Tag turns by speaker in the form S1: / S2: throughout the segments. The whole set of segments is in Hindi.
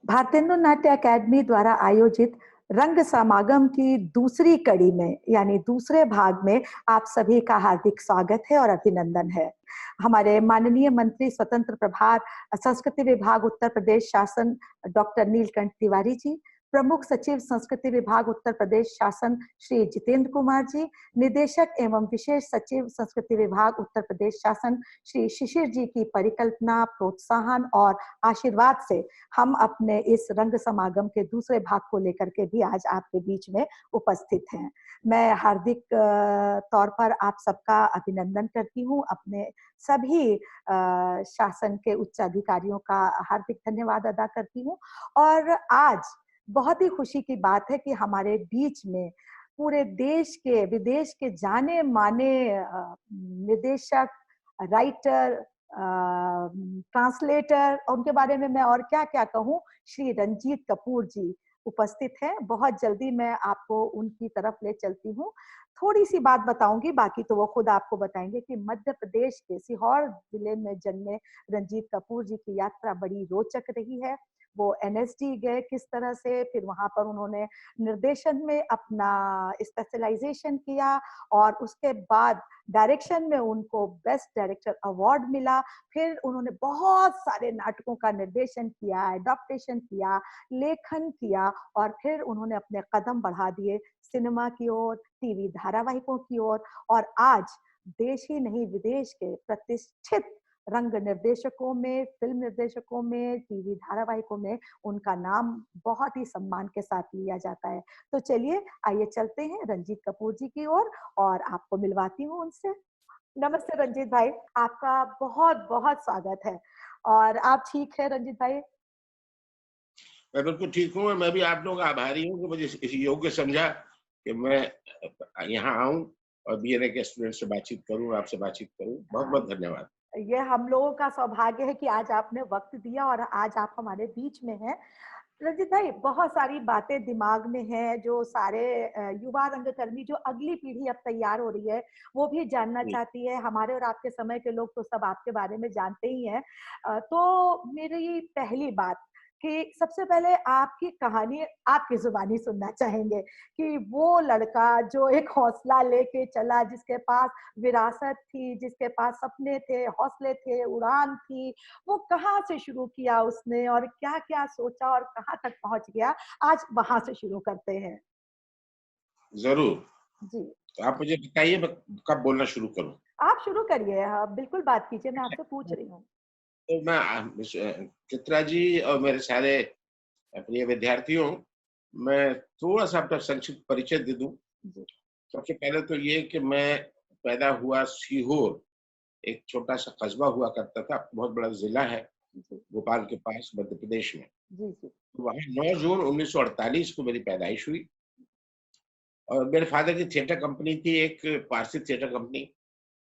S1: भारतेंदु नाट्य अकेडमी द्वारा आयोजित रंग समागम की दूसरी कड़ी में यानी दूसरे भाग में आप सभी का हार्दिक स्वागत है और अभिनंदन है। हमारे माननीय मंत्री स्वतंत्र प्रभार संस्कृति विभाग उत्तर प्रदेश शासन डॉक्टर नीलकंठ तिवारी जी, प्रमुख सचिव संस्कृति विभाग उत्तर प्रदेश शासन श्री जितेंद्र कुमार जी, निदेशक एवं विशेष सचिव संस्कृति विभाग उत्तर प्रदेश शासन श्री शिशिर जी की परिकल्पना, प्रोत्साहन और आशीर्वाद से हम अपने इस रंग समागम के दूसरे भाग को लेकर के भी आज आपके बीच में उपस्थित हैं। मैं हार्दिक तौर पर आप सबका अभिनंदन करती हूँ। अपने सभी शासन के उच्च अधिकारियों का हार्दिक धन्यवाद अदा करती हूँ। और आज बहुत ही खुशी की बात है कि हमारे बीच में पूरे देश के विदेश के जाने माने निर्देशक, राइटर, ट्रांसलेटर, उनके बारे में मैं और क्या क्या कहूँ, श्री रंजीत कपूर जी उपस्थित हैं। बहुत जल्दी मैं आपको उनकी तरफ ले चलती हूँ। थोड़ी सी बात बताऊंगी, बाकी तो वो खुद आपको बताएंगे कि मध्य प्रदेश के सीहोर जिले में जन्मे रंजीत कपूर जी की यात्रा बड़ी रोचक रही है। वो एनएसडी गए किस तरह से, फिर वहां पर उन्होंने निर्देशन में अपना स्पेशलाइजेशन किया और उसके बाद डायरेक्शन में उनको बेस्ट डायरेक्टर अवार्ड मिला। फिर उन्होंने बहुत सारे नाटकों का निर्देशन किया, एडॉप्टेशन किया, लेखन किया और फिर उन्होंने अपने कदम बढ़ा दिए सिनेमा की ओर, टीवी धारावाहिकों की ओर। और आज देश ही नहीं विदेश के प्रतिष्ठित रंग निर्देशकों में, फिल्म निर्देशकों में, टीवी धारावाहिकों में उनका नाम बहुत ही सम्मान के साथ लिया जाता है। तो चलिए आइए चलते हैं रंजीत कपूर जी की ओर और आपको मिलवाती हूँ उनसे। नमस्ते रंजीत भाई, आपका बहुत बहुत स्वागत है। और आप ठीक है रंजीत भाई?
S2: मैं बिल्कुल ठीक हूँ। मैं भी आप लोगों का आभारी हूँ कि मुझे इस योग्य समझा कि मैं यहाँ आऊँ और बीएनए के स्टूडेंट से बातचीत करूँ, आपसे बातचीत करूँ। बहुत बहुत धन्यवाद।
S1: ये हम लोगों का सौभाग्य है कि आज आपने वक्त दिया और आज आप हमारे बीच में हैं। रंजीत भाई, बहुत सारी बातें दिमाग में हैं जो सारे युवा रंगकर्मी, जो अगली पीढ़ी अब तैयार हो रही है, वो भी जानना चाहती है। हमारे और आपके समय के लोग तो सब आपके बारे में जानते ही हैं। तो मेरी पहली बात कि सबसे पहले आपकी कहानी आपकी जुबानी सुनना चाहेंगे कि वो लड़का जो एक हौसला लेके चला, जिसके पास विरासत थी, जिसके पास सपने थे, हौसले थे, उड़ान थी, वो कहाँ से शुरू किया उसने और क्या-क्या सोचा और कहाँ तक पहुंच गया। आज वहां से शुरू करते हैं।
S2: जरूर।
S1: जी,
S2: तो आप मुझे बताइए मैं कब बोलना शुरू करूँ?
S1: आप शुरू करिए। बिल्कुल बात कीजिए, मैं आपसे पूछ रही हूँ।
S2: तो मैं चित्रा जी और मेरे सारे प्रिय विद्यार्थियों, मैं थोड़ा सा अपना संक्षिप्त परिचय दे दूं।
S1: जी,
S2: सबसे पहले तो ये कि मैं पैदा हुआ सीहोर, एक छोटा सा कस्बा हुआ करता था, बहुत बड़ा जिला है
S1: जी,
S2: भोपाल के पास मध्य प्रदेश में।
S1: जी, जी,
S2: तो वहाँ 9 जून 1948 को मेरी पैदाइश हुई और मेरे फादर की थिएटर कंपनी थी, एक पारसी थिएटर कंपनी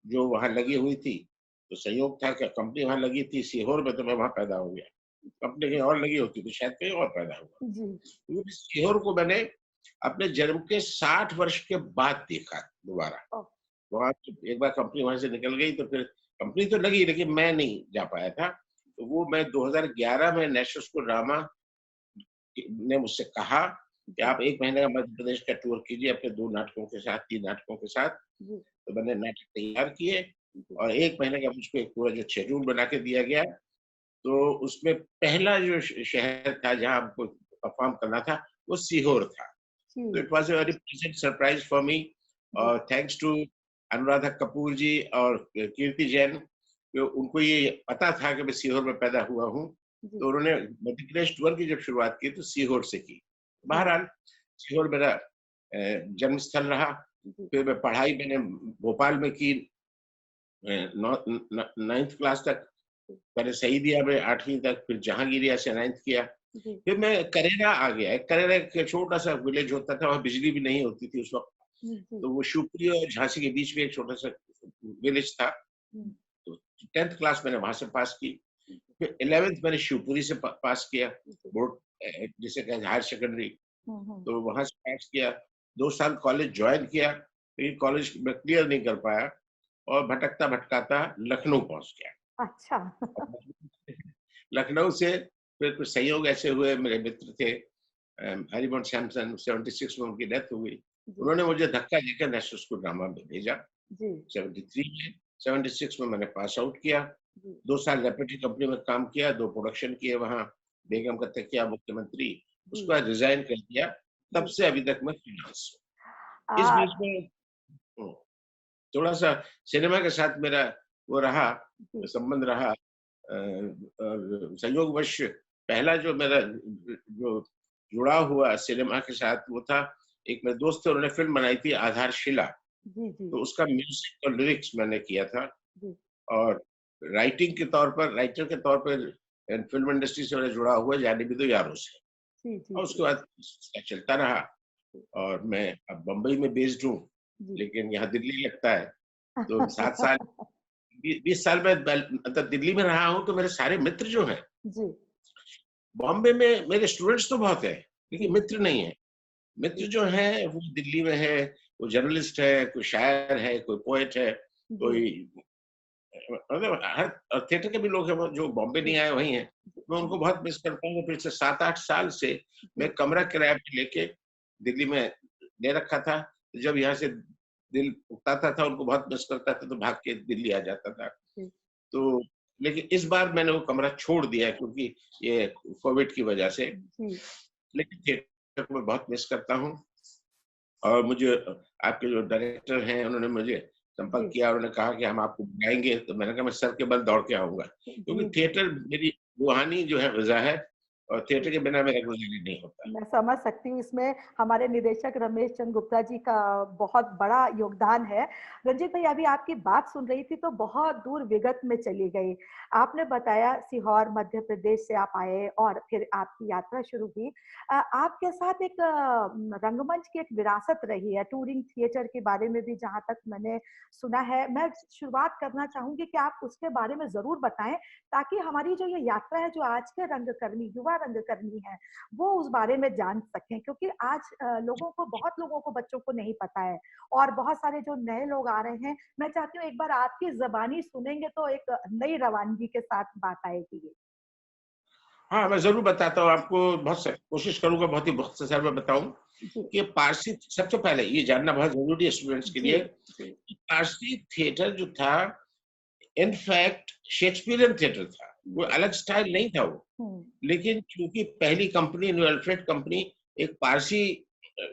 S2: जो वहाँ लगी हुई थी। तो संयोग था कि कंपनी वहाँ लगी थी सीहोर में, तो मैं वहाँ पैदा हो गया। कंपनी कहीं और लगी होती तो शायद कहीं और पैदा हुआ।
S1: जी।
S2: क्योंकि सीहोर को मैंने अपने जन्म के 60 वर्ष के बाद देखा दोबारा।
S1: ओह,
S2: वहाँ एक बार कंपनी वहाँ से निकल गई तो फिर कंपनी तो लगी लेकिन मैं नहीं जा पाया था। तो वो मैं 2011 में नेशनल स्कूल ड्रामा ने मुझसे कहा कि
S1: जी,
S2: आप 1 महीने का मध्य प्रदेश का टूर कीजिए अपने 2 नाटकों के साथ, 3 नाटकों के साथ।
S1: जी,
S2: तो मैंने नाटक तैयार किए
S1: जी,
S2: और 1 महीने का मुझको एक पूरा जो शेड्यूल बना के दिया गया, तो उसमें पहला जो शहर था जहाँ हमको परफॉर्म करना था, वो सीहोर था। तो
S1: जी,
S2: it was a very pleasant surprise for me
S1: जी,
S2: और थैंक्स टू अनुराधा कपूर जी और कीर्ति जैन, तो उनको ये पता था कि मैं सीहोर में पैदा हुआ हूँ,
S1: जी,
S2: तो उन्होंने मध्य प्रदेश टूर की जब शुरुआत की तो सीहोर से की।
S1: जी,
S2: बहरहाल सीहोर मेरा जन्म स्थल रहा।
S1: जी,
S2: फिर मैं पढ़ाई मैंने भोपाल में की 9th क्लास तक। पहले सही दिया मैं 8वीं तक, फिर जहांगीरिया से 9th किया।
S1: जी,
S2: फिर मैं करेरा आ गया। करेरा एक छोटा-सा विलेज होता था, वहाँ बिजली भी नहीं होती थी उस वक़्त।
S1: जी,
S2: तो वो शिवपुरी और झांसी के बीच में एक छोटा-सा विलेज था।
S1: जी,
S2: तो 10th क्लास मैंने वहाँ से पास की। फिर 11th मैंने शिवपुरी से पास किया,
S1: जी,
S2: बोर्ड जिसे कहते हैं हायर सेकेंडरी।
S1: हम्म।
S2: तो वहाँ से पास किया। 2 साल कॉलेज जॉइन किया, लेकिन कॉलेज मैं क्लियर नहीं कर पाया और भटकता-भटकाता लखनऊ पहुँच गया।
S1: अच्छा।
S2: लखनऊ से फिर कुछ संयोग ऐसे हुए, मेरे मित्र थे हरिवंश सैमसन, 76 में उनकी डेथ हो गई।
S1: जी,
S2: उन्होंने मुझे धक्का देकर नेशनल स्कूल ड्रामा में भेजा।
S1: जी,
S2: 73 में, 76 में मैंने पास आउट किया।
S1: जी,
S2: 2 साल रेपटी कंपनी में काम किया, 2 प्रोडक्शन किए वहाँ,
S1: जी,
S2: बेगम का तकिया, मुख्यमंत्री,
S1: जी,
S2: उसके बाद रिज़ाइन कर दिया। तब
S1: जी।
S2: से अभी तक मैं फ्रीलांस हूँ। इस
S1: आ,
S2: बीच में हुँ, थोड़ा-सा सिनेमा के साथ मेरा वो रहा,
S1: जी,
S2: संबंध रहा और संयोगवश पहला जो मेरा जो जुड़ाव हुआ सिनेमा के साथ वो था, एक मेरे दोस्त थे, उन्होंने फ़िल्म बनाई थी आधारशिला,
S1: जी, जी,
S2: तो उसका म्यूज़िक और लिरिक्स मैंने किया था
S1: जी,
S2: और राइटिंग के तौर पर राइटर के तौर पर फ़िल्म इंडस्ट्री से मैं जुड़ा हुआ जाने भी दो यारों से
S1: जी, जी,
S2: और
S1: जी,
S2: उसके बाद चलता रहा और मैं अब बम्बई में बेस्ड हूँ,
S1: जी।
S2: लेकिन यहाँ दिल्ली लगता है, तो 7 साल 20 साल में मतलब दिल्ली में रहा हूँ, तो मेरे सारे मित्र जो हैं,
S1: जी,
S2: बॉम्बे में मेरे स्टूडेंट्स तो बहुत हैं, लेकिन
S1: जी,
S2: मित्र नहीं हैं। मित्र
S1: जी,
S2: जो हैं, वो दिल्ली में है, कोई जर्नलिस्ट है, कोई शायर है, कोई पोएट है,
S1: जी,
S2: कोई मतलब हर थिएटर के भी लोग हैं वो जो बॉम्बे नहीं
S1: जी,
S2: आए वही हैं। मैं उनको बहुत मिस करता हूँ, पिछले 7-8 साल से मैं
S1: जी,
S2: कमरा किराए पे लेके दिल्ली में ले रखा था। जब यहाँ से दिल उकताता था, उनको बहुत मिस करता था, तो भाग के दिल्ली आ जाता था।
S1: जी,
S2: तो लेकिन इस बार मैंने वो कमरा छोड़ दिया है क्योंकि ये कोविड की वजह से।
S1: जी,
S2: लेकिन थिएटर को मैं बहुत मिस करता हूँ और मुझे आपके जो डायरेक्टर हैं उन्होंने मुझे संपर्क
S1: जी,
S2: किया, उन्होंने कहा कि हम आपको बुलाएँगे, तो मैंने कहा मैं सर के बल दौड़ के आऊँगा। क्योंकि
S1: जी, जी,
S2: थिएटर मेरी रूहानी जो है ग़िज़ा है और थिएटर
S1: जी।
S2: के बिना मेरा गुज़ारा नहीं होता।
S1: मैं समझ सकती हूँ इसमें हमारे निदेशक रमेश चंद्र गुप्ता जी का बहुत बड़ा योगदान है। रंजीत भाई अभी आपकी बात सुन रही थी तो बहुत दूर विगत में चली गई। आपने बताया सीहोर मध्य प्रदेश से आप आए और फिर आपकी यात्रा शुरू हुई। आपके साथ एक रंगमंच की एक विरासत रही है, टूरिंग थिएटर के बारे में भी जहाँ तक मैंने सुना है। मैं शुरुआत करना चाहूँगी कि आप उसके बारे में ज़रूर बताएँ ताकि हमारी जो ये यात्रा है, जो आज के रंगकर्मी, युवा रंगकर्मी हैं, वो उस बारे में जान सकें क्योंकि आज लोगों को बहुत लोगों को बच्चों को नहीं पता है और बहुत सारे जो नए लोग आ रहे हैं मैं चाहती हूँ एक बार आपकी ज़बानी सुनेंगे तो एक नई रवानगी के साथ बात आएगी ये।
S2: हाँ, मैं ज़रूर बताता हूँ आपको, बहुत स कोशिश करूँगा बहुत ही मुख्तसर में बताऊँ
S1: जी,
S2: कि पारसी सबसे पहले ये जानना बहुत ज़रूरी है स्टूडेंट्स के
S1: जी,
S2: लिए
S1: जी।
S2: कि पारसी थिएटर जो था इनफैक्ट शेक्सपियरियन थिएटर था। कोई
S1: जी,
S2: अलग स्टाइल नहीं था वो।
S1: हुँ,
S2: लेकिन चूँकि पहली कंपनी न्यू अल्फ्रेड कंपनी एक पारसी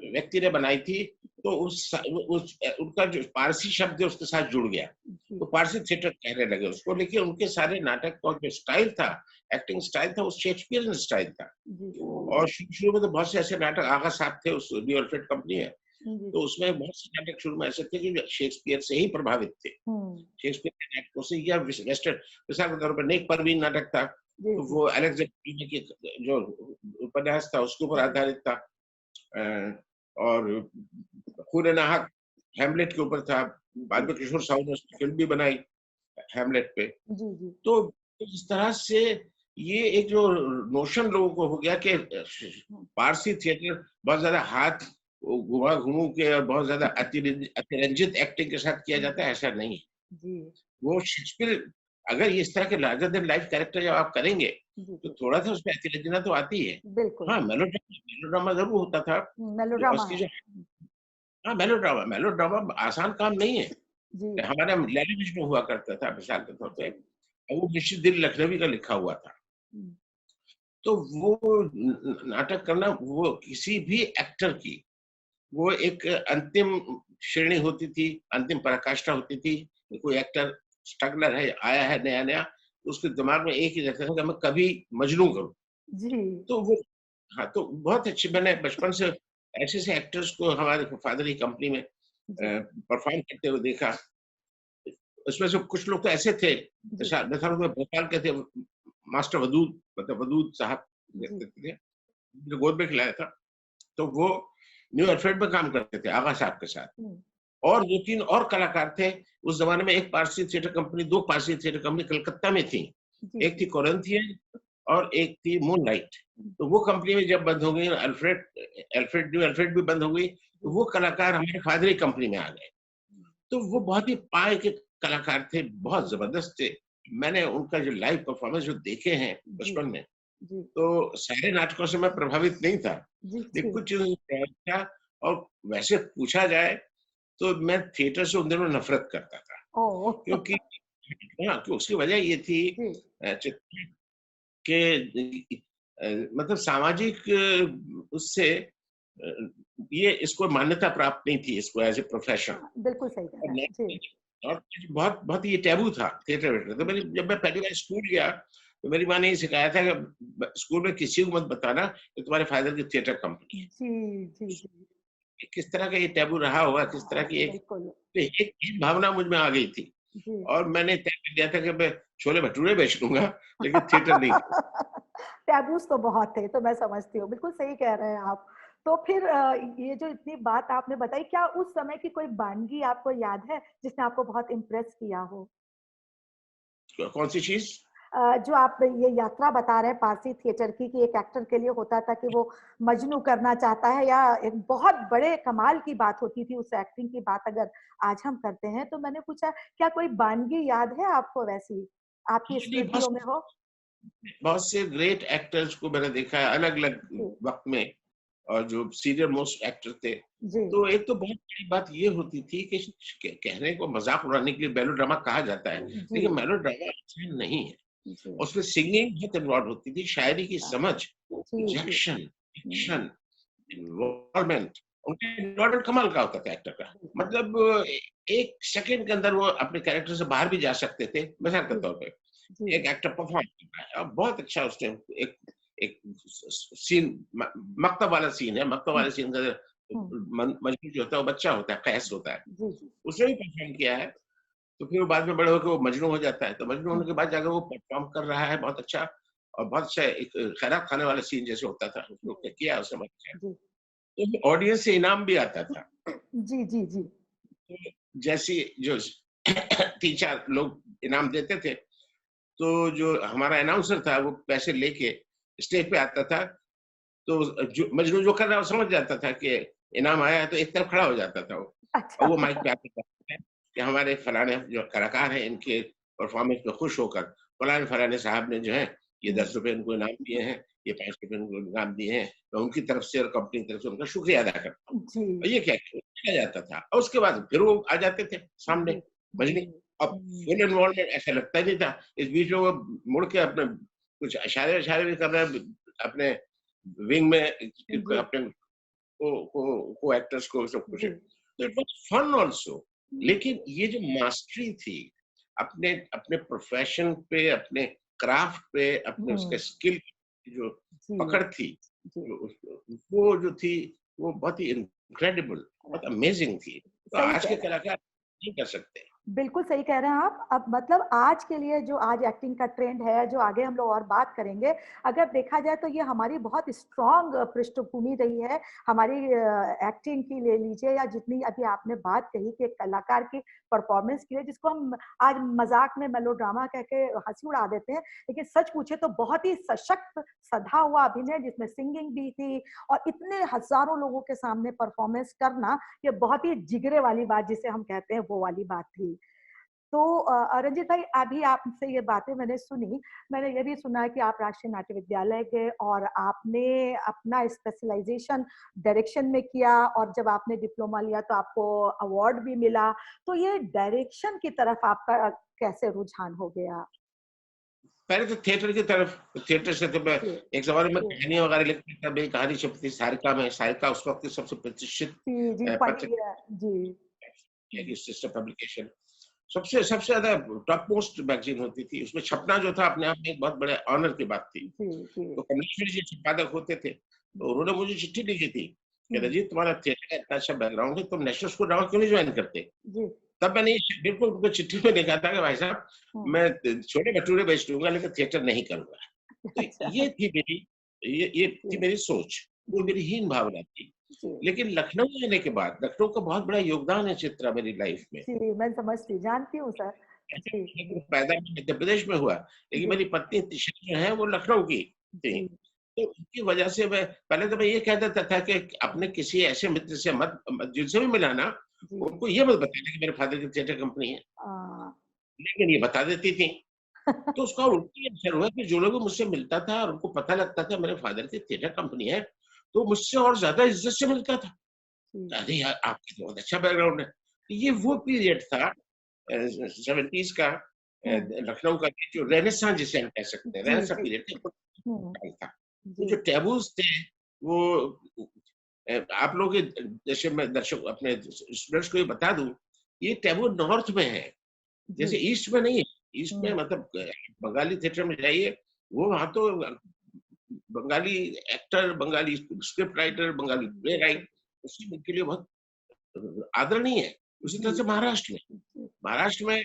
S2: व्यक्ति ने बनाई थी, तो उनका जो पारसी शब्द है उसके साथ जुड़ गया।
S1: जी,
S2: तो पारसी थिएटर कहने लगे उसको, लेकिन उनके सारे नाटक का जो स्टाइल था, एक्टिंग स्टाइल था, वो शेक्सपियरियन स्टाइल था।
S1: जी,
S2: और शुरू-शुरू में तो बहुत से ऐसे नाटक आगा साहब थे उस न्यू अल्फ्रेड कंपनी है,
S1: जी,
S2: तो उसमें बहुत से नाटक शुरू में ऐसे थे जो शेक्सपियर से ही प्रभावित थे।
S1: हुँ,
S2: शेक्सपियर के नाटकों से या वेस्टर्न मिसाल के तौर पर नेक परवीन नाटक था,
S1: जी,
S2: तो
S1: जी,
S2: वो अलेक्जेंडर दुमा की जो उपन्यास था उसके ऊपर
S1: जी,
S2: आधारित था। और खून नाहक हैमलेट के ऊपर था। बाद
S1: जी,
S2: में किशोर साहू ने उसकी फ़िल्म भी बनाई हैमलेट पे।
S1: जी, जी,
S2: तो इस तरह से ये एक जो नोशन लोगों को हो गया कि
S1: हुँ,
S2: पारसी थिएटर बहुत ज़्यादा हाथ घुमा-घुमू के और बहुत ज़्यादा अतिरंजित एक्टिंग के साथ किया जाता है, ऐसा नहीं है।
S1: जी,
S2: वो शेक्सपियर अगर इस तरह के लार्जर दैन लाइफ कैरेक्टर जब आप करेंगे,
S1: जी,
S2: तो
S1: जी,
S2: थोड़ा-सा उसमें अतिरंजना तो आती है।
S1: बिल्कुल,
S2: हाँ, मेलोड्रामा मेलोड्रामा ज़रूर होता था।
S1: मेलोड्रामा
S2: उसकी
S1: है।
S2: जो हाँ, मेलोड्रामा मेलोड्रामा आसान काम नहीं है।
S1: जी,
S2: हमारा लैंग्वेज में हुआ करता था मिसाल के तौर पे,
S1: जी,
S2: और वो निश्चित दिल लखनवी का लिखा हुआ था।
S1: हुँ,
S2: तो वो नाटक करना वो किसी भी एक्टर की वो एक अंतिम श्रेणी होती थी, अंतिम पराकाष्ठा होती थी। कि कोई एक्टर स्ट्रगलर है, आया है नया-नया, तो उसके दिमाग में एक ही रहता था कि मैं कभी मजनू करूँ।
S1: जी,
S2: तो वो हाँ, तो बहुत अच्छी मैंने बचपन से ऐसे-ऐसे एक्टर्स को हमारे फादर की कंपनी में
S1: जी,
S2: परफ़ॉर्म करते हुए देखा। उसमें से कुछ लोग तो ऐसे थे,
S1: जी,
S2: मिसाल में भोपाल के थे मास्टर वदूद मतलब वदूद साहब
S1: जी,
S2: कहते थे, मुझे गोद में खिलाया था। तो वो न्यू अल्फ्रेड में काम करते थे आगा साहब के साथ।
S1: हुँ,
S2: और 2-3 और कलाकार थे। उस ज़माने में एक Parsi theatre company 2 Parsi theatre company Calcutta में थी।
S1: जी,
S2: एक थी
S1: जी,
S2: कोरिन्थियन और एक थी मूनलाइट।
S1: हुँ,
S2: तो वो कंपनी में जब बंद हो गई अल्फ्रेड अल्फ्रेड न्यू अल्फ्रेड भी बंद हो गई, तो
S1: जी,
S2: वो कलाकार हमारे फादर की कंपनी में आ गए।
S1: हुँ,
S2: तो वो बहुत ही पाए के कलाकार थे, बहुत ज़बरदस्त थे। मैंने उनका जो लाइव परफ़ॉर्मेंस जो देखे हैं
S1: जी,
S2: बचपन में,
S1: जी,
S2: तो सारे नाटकों से मैं प्रभावित नहीं था।
S1: जी,
S2: लेकिन
S1: जी।
S2: कुछ था और वैसे पूछा जाए तो मैं थिएटर से उन दिनों नफ़रत करता था।
S1: ओह!
S2: क्योंकि हाँ, कि उसकी वजह ये थी
S1: जी,
S2: चित्रा के मतलब सामाजिक उससे ये इसको मान्यता प्राप्त नहीं थी इसको एज़ अ प्रोफ़ेशन।
S1: हाँ, बिल्कुल सही कह
S2: और
S1: रहे हैं। जी,
S2: और बहुत बहुत ये टैबू था थिएटर वेटर। तो मैंने जब मैं पहली बार स्कूल गया तो मेरी माँ ने ये सिखाया था कि स्कूल में किसी को मत बताना कि तुम्हारे फादर की थिएटर कंपनी है।
S1: जी, जी, जी।
S2: कि किस तरह का ये टैबू रहा होगा, किस तरह
S1: हाँ,
S2: की एक
S1: बिल्कुल।
S2: एक भावना मुझ में आ गई थी
S1: जी।
S2: और मैंने तय कर लिया था कि मैं छोले भटूरे बेच लूंगा लेकिन थिएटर नहीं।
S1: टैबूज़ तो बहुत थे, तो मैं समझती हूँ। बिल्कुल सही कह रहे हैं आप। तो फिर ये जो इतनी बात आपने बताई, क्या उस समय की कोई वानगी आपको याद है, जिसने आपको बहुत इम्प्रेस किया हो?
S2: कौन सी चीज?
S1: जो आप ये यात्रा बता रहे हैं पारसी थिएटर की कि एक एक्टर के लिए होता था कि वो मजनू करना चाहता है या एक बहुत बड़े कमाल की बात होती थी उस एक्टिंग की बात अगर आज हम करते हैं, तो मैंने पूछा क्या कोई वानगी याद है आपको वैसी? आपकी
S2: नहीं,
S1: स्मृतियों में हो?
S2: बहुत से ग्रेट एक्टर्स को मैंने देखा है अलग अलग
S1: जी,
S2: वक्त में और जो सीनियर मोस्ट एक्टर थे।
S1: जी,
S2: तो एक तो बहुत बड़ी बात ये होती थी कि कहने को मजाक उड़ाने के लिए मेलोड्रामा कहा जाता है,
S1: जी,
S2: लेकिन मेलोड्रामा आसान नहीं है।
S1: जी।
S2: उसमें सिंगिंग बहुत इन्वॉल्व होती थी, शायरी की समझ,
S1: जी, जी।
S2: इंजेक्शन,
S1: हुँ,
S2: एक्शन, इन्वॉल्वमेंट। उनका इन्वॉल्वमेंट कमाल का होता था एक्टर का।
S1: बिल्कुल।
S2: मतलब एक सेकंड के अंदर वो अपने कैरेक्टर से बाहर भी जा सकते थे, मिसाल के
S1: जी,
S2: तौर पे।
S1: जी।
S2: एक एक्टर परफॉर्म कर रहा है और बहुत अच्छा उसने एक एक सीन मकतब वाला सीन है। मकतब
S1: हुँ,
S2: वाले सीन का
S1: हुँ।
S2: मजनू जो होता है वो बच्चा होता है, कैस होता है।
S1: जी, जी।
S2: उसने भी परफॉर्म किया है। तो फिर वो बाद में बड़े होकर वो मजनू हो जाता है। तो मजनू
S1: हुँ,
S2: होने के बाद जाकर वो परफॉर्म कर रहा है बहुत अच्छा और बहुत अच्छा एक खैरात खाने वाला सीन जैसे होता था, उसने किया उसने बहुत अच्छा।
S1: जी।
S2: तो ऑडियंस से इनाम भी आता था।
S1: जी, जी, जी।
S2: तो जैसे जो 3-4 लोग इनाम देते थे, तो जो हमारा अनाउंसर था वो पैसे लेके स्टेज पे आता था। तो जो मजनू जो कर रहा है वो समझ जाता था कि इनाम आया है तो एक तरफ खड़ा हो जाता था वो। और
S1: अच्छा।
S2: वो माइक पे आके कहता है कि हमारे फलाने जो कलाकार हैं इनके परफॉर्मेंस पे खुश होकर फलाने-फलाने साहब ने जो है ये
S1: हुँ,
S2: ₹10 इनको इनाम दिए हैं, ये ₹5 इनको इनाम दिए हैं। मैं उनकी तरफ से और कंपनी की तरफ से उनका शुक्रिया अदा करता हूँ।
S1: जी,
S2: और ये क्या किया जाता था और उसके बाद फिर वो आ जाते थे
S1: जी,
S2: सामने
S1: जी।
S2: मजनू। अब
S1: हुँ,
S2: फुल इन्वॉल्वमेंट ऐसा लगता ही नहीं था। इस बीच में वो मुड़ के अपने कुछ इशारे-विशारे भी कर रहा है अपने विंग में
S1: जी,
S2: अपने को एक्टर्स को सब कुछ है।
S1: जी।
S2: तो इट वाज़ फन आल्सो।
S1: जी,
S2: लेकिन ये जो मास्टरी थी, अपने अपने प्रोफ़ेशन पे, अपने क्राफ्ट पे, अपने उसके
S1: हुँ,
S2: स्किल की जो
S1: जी,
S2: पकड़ थी,
S1: जी।
S2: जो वो जो थी, वो बहुत ही इनक्रेडिबल, बहुत अमेज़िंग थी। तो
S1: सही
S2: आज
S1: कह
S2: के
S1: रहे हैं।
S2: कलाकार नहीं कर सकते।
S1: बिल्कुल सही कह रहे हैं आप। अब मतलब आज के लिए जो आज एक्टिंग का ट्रेंड है, जो आगे हम लोग और बात करेंगे, अगर देखा जाए तो ये हमारी बहुत स्ट्रॉन्ग पृष्ठभूमि रही है, हमारी एक्टिंग की ले लीजिए या जितनी अभी आपने बात कही कि एक कलाकार की परफॉर्मेंस की है, जिसको हम आज मज़ाक में मेलोड्रामा कह के हँसी उड़ा देते हैं। लेकिन सच पूछे तो बहुत ही सशक्त, सधा हुआ अभिनय जिसमें सिंगिंग भी थी और इतने हज़ारों लोगों के सामने परफॉर्मेंस करना, ये बहुत ही जिगरे वाली बात जिसे हम कहते हैं, वो वाली बात थी। तो रंजीत भाई अभी आपसे ये बातें मैंने सुनी, मैंने ये भी सुना है कि आप राष्ट्रीय नाट्य विद्यालय गए और आपने अपना स्पेशलाइज़ेशन डायरेक्शन में किया और जब आपने डिप्लोमा लिया तो आपको अवार्ड भी मिला। तो ये डायरेक्शन की तरफ आपका कैसे रुझान हो गया?
S2: पहले तो थिएटर की तरफ, थिएटर से तो मैं
S1: जी,
S2: एक ज़माने में
S1: जी,
S2: कहानियाँ वगैरह लिखता था। मेरी कहानी छपी थी सारिका में। सारिका उस वक़्त की सबसे प्रतिष्ठित
S1: जी, जी,
S2: पत्र
S1: पढ़ी है। जी।
S2: की
S1: हुँ,
S2: सिस्टर पब्लिकेशन। सबसे सबसे ज़्यादा टॉप मोस्ट मैगज़ीन होती थी। उसमें छपना जो था अपने आप में एक बहुत बड़े ऑनर की बात थी।
S1: जी, जी।
S2: तो कमलेश्वरी जी संपादक होते थे, तो उन्होंने मुझे चिट्ठी लिखी थी कि
S1: हुँ,
S2: रंजीत तुम्हारा थिएटर का इतना अच्छा बैकग्राउंड है, तुम नेशनल स्कूल ड्रामा क्यों नहीं जॉइन करते?
S1: जी।
S2: तब मैंने ये बिल्कुल उनको चिट्ठी में लिखा था कि भाई साहब
S1: हुँ,
S2: मैं छोले-भटूरे बेच दूँगा लेकिन थिएटर नहीं करूँगा। तो
S1: अच्छा।
S2: ये थी
S1: जी,
S2: मेरी सोच, वो
S1: जी,
S2: मेरी हीन भावना थी।
S1: जी।
S2: लेकिन लखनऊ आने के बाद लखनऊ का बहुत बड़ा योगदान है चित्रा मेरी लाइफ़ में।
S1: जी, मैं समझती जानती हूँ सर। जी,
S2: पैदा मैं मध्य प्रदेश में हुआ, लेकिन
S1: जी,
S2: मेरी पत्नी तिशा जो है वो लखनऊ की थी।
S1: जी,
S2: तो उनकी वजह से मैं पहले तो मैं ये कह देता था कि अपने किसी ऐसे मित्र से मत जिनसे भी मिला ना,
S1: जी।
S2: उनको ये मत बताना कि मेरे फादर की थिएटर कंपनी है।
S1: अ,
S2: लेकिन ये बता देती थी। तो उसका उल्टा ये असर हुआ कि जो लोग मुझसे मिलता था और उनको पता लगता था मेरे फादर की थिएटर कंपनी है, तो मुझसे और ज़्यादा इज़्ज़त से मिलता था।
S1: जी,
S2: अरे यार! आपकी तो बहुत अच्छा बैकग्राउंड है। तो ये वो पीरियड था 70s का,
S1: हुँ,
S2: लखनऊ का जो रेनेसाँ जिसे हम कह सकते हैं,
S1: जी,
S2: रेनेसाँ
S1: जी,
S2: पीरियड
S1: हुँ,
S2: था। वो
S1: जी,
S2: जो टैबूज़ थे वो आप लोगों के जैसे मैं दर्शक अपने स्टूडेंट्स को ये बता दूँ, ये टैबू नॉर्थ में है, जैसे
S1: जी,
S2: ईस्ट में नहीं है। ईस्ट में
S1: हुँ,
S2: मतलब बंगाली थिएटर में जाइए, वो वहाँ तो Bengali actor, Bengali script writer, Bengali play
S1: बिल्कुल,
S2: राइट उसके उनके लिए बहुत आदरणीय है। उसी तरह
S1: जी,
S2: से महाराष्ट्र में,
S1: जी,
S2: महाराष्ट्र में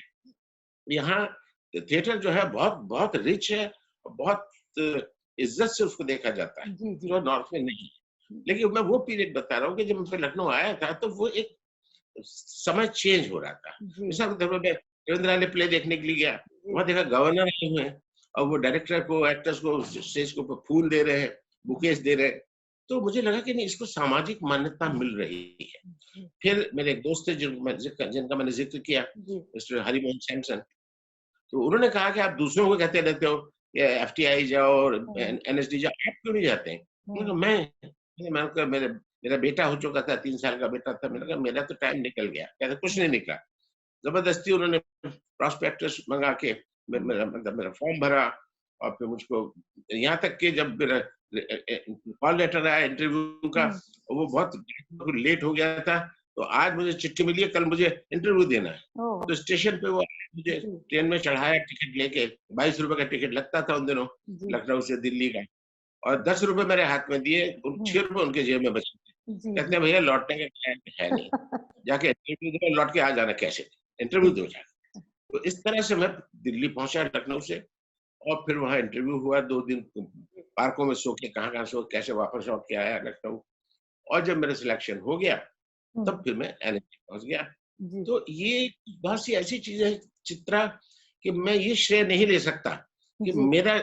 S2: यहाँ थिएटर जो है बहुत बहुत रिच है और बहुत इज्जत से उसको देखा जाता है,
S1: जी, जी,
S2: जो नॉर्थ में नहीं है। लेकिन मैं वो पीरियड बता रहा हूँ कि जब मैं लखनऊ आया था तो वो एक समय चेंज हो रहा था।
S1: जी,
S2: मिसाल के तौर पे मैं रवींद्र प्ले देखने के लिए गया,
S1: जी,
S2: वहाँ देखा गवर्नर आए हुए हैं और वो डायरेक्टर को, एक्टर्स को स्टेज के ऊपर फूल दे रहे हैं, बुकेस दे रहे हैं। तो मुझे लगा कि नहीं, इसको सामाजिक मान्यता मिल रही है।
S1: जी,
S2: फिर मेरे एक दोस्त थे जिनका मैंने ज़िक्र किया,
S1: जी,
S2: मिस्टर हरिमोहन सैमसन। तो उन्होंने कहा कि आप दूसरों को कहते रहते हो ये एफटीआई जाओ और
S1: हुँ,
S2: एनएसडी जाओ, आप क्यों नहीं जाते हैं? मैंने कहा
S1: हुँ,
S2: मैंने कहा मेरा बेटा हो चुका था, 3 साल का बेटा था। मैंने कहा मेरा तो टाइम निकल गया। कहते कुछ
S1: हुँ,
S2: नहीं निकला। ज़बरदस्ती उन्होंने प्रॉस्पेक्टस मँगा के
S1: हुँ,
S2: मेरा फॉर्म भरा और फिर मुझको यहाँ तक कि जब मेरा कॉल लेटर आया इंटरव्यू का,
S1: हुँ,
S2: वो बहुत लेट हो गया था। तो आज मुझे चिट्ठी मिली है, कल मुझे इंटरव्यू देना है।
S1: ओह!
S2: तो स्टेशन पे वो मुझे
S1: जी,
S2: ट्रेन में चढ़ाया टिकट लेके, ₹22 का टिकट लगता था उन दिनों,
S1: जी,
S2: लखनऊ से दिल्ली का, और ₹10 मेरे हाथ में दिए, उन
S1: हुँ,
S2: ₹6 उनके जेब में बचे थे।
S1: जी,
S2: कहते
S1: जी।
S2: हैं भैया लौटने का टाइम है नहीं, जाके इंटरव्यू दो, लौट के आ जाना कैसे? इंटरव्यू दो जाके। तो इस तरह से मैं दिल्ली पहुँचा लखनऊ से और फिर वहाँ इंटरव्यू हुआ 2 दिन, पार्कों में सो के कहाँ-कहाँ सो कैसे वापस लौट के आया लखनऊ, और जब मेरा सिलेक्शन हो गया,
S1: हुँ,
S2: तब फिर मैं एनएसडी पहुँच गया।
S1: जी,
S2: तो ये बहुत सी ऐसी चीज़ें हैं चित्रा, कि मैं ये श्रेय नहीं ले सकता कि
S1: जी,
S2: मेरा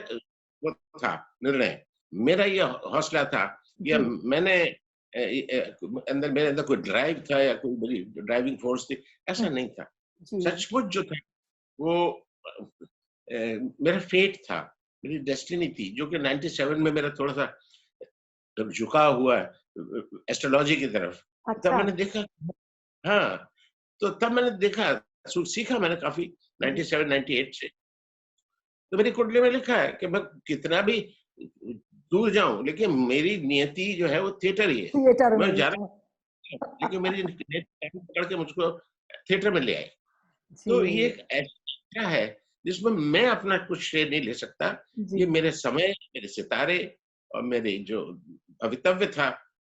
S2: वो था निर्णय, मेरा ये हौसला था या
S1: जी,
S2: मैंने अंदर मेरे अंदर कोई ड्राइव था या कोई मेरी ड्राइविंग फोर्स थी, ऐसा
S1: हुँ,
S2: नहीं था।
S1: जी,
S2: सचमुच जो था वो मेरा फेट था, मेरी डेस्टिनी थी, जो कि 97 में मेरा थोड़ा-सा जब झुकाव हुआ एस्ट्रोलॉजी की तरफ, तब
S1: अच्छा,
S2: मैंने देखा, हाँ, तो तब मैंने देखा, सीखा मैंने काफ़ी
S1: जी,
S2: 97-98 से। तो मेरी कुंडली में लिखा है कि मैं कितना भी दूर जाऊँ, लेकिन मेरी नियति जो है वो थिएटर ही है।
S1: थिएटर में
S2: मैं
S1: ही
S2: जा
S1: है।
S2: रहा हूँ, लेकिन मेरी नियति पकड़ के मुझको थिएटर में ले आई।
S1: जी,
S2: तो ये एक ऐसा है जिसमें मैं अपना कुछ श्रेय नहीं ले सकता। ये
S1: जी।
S2: मेरे समय, मेरे सितारे और मेरे जो भवितव्य था,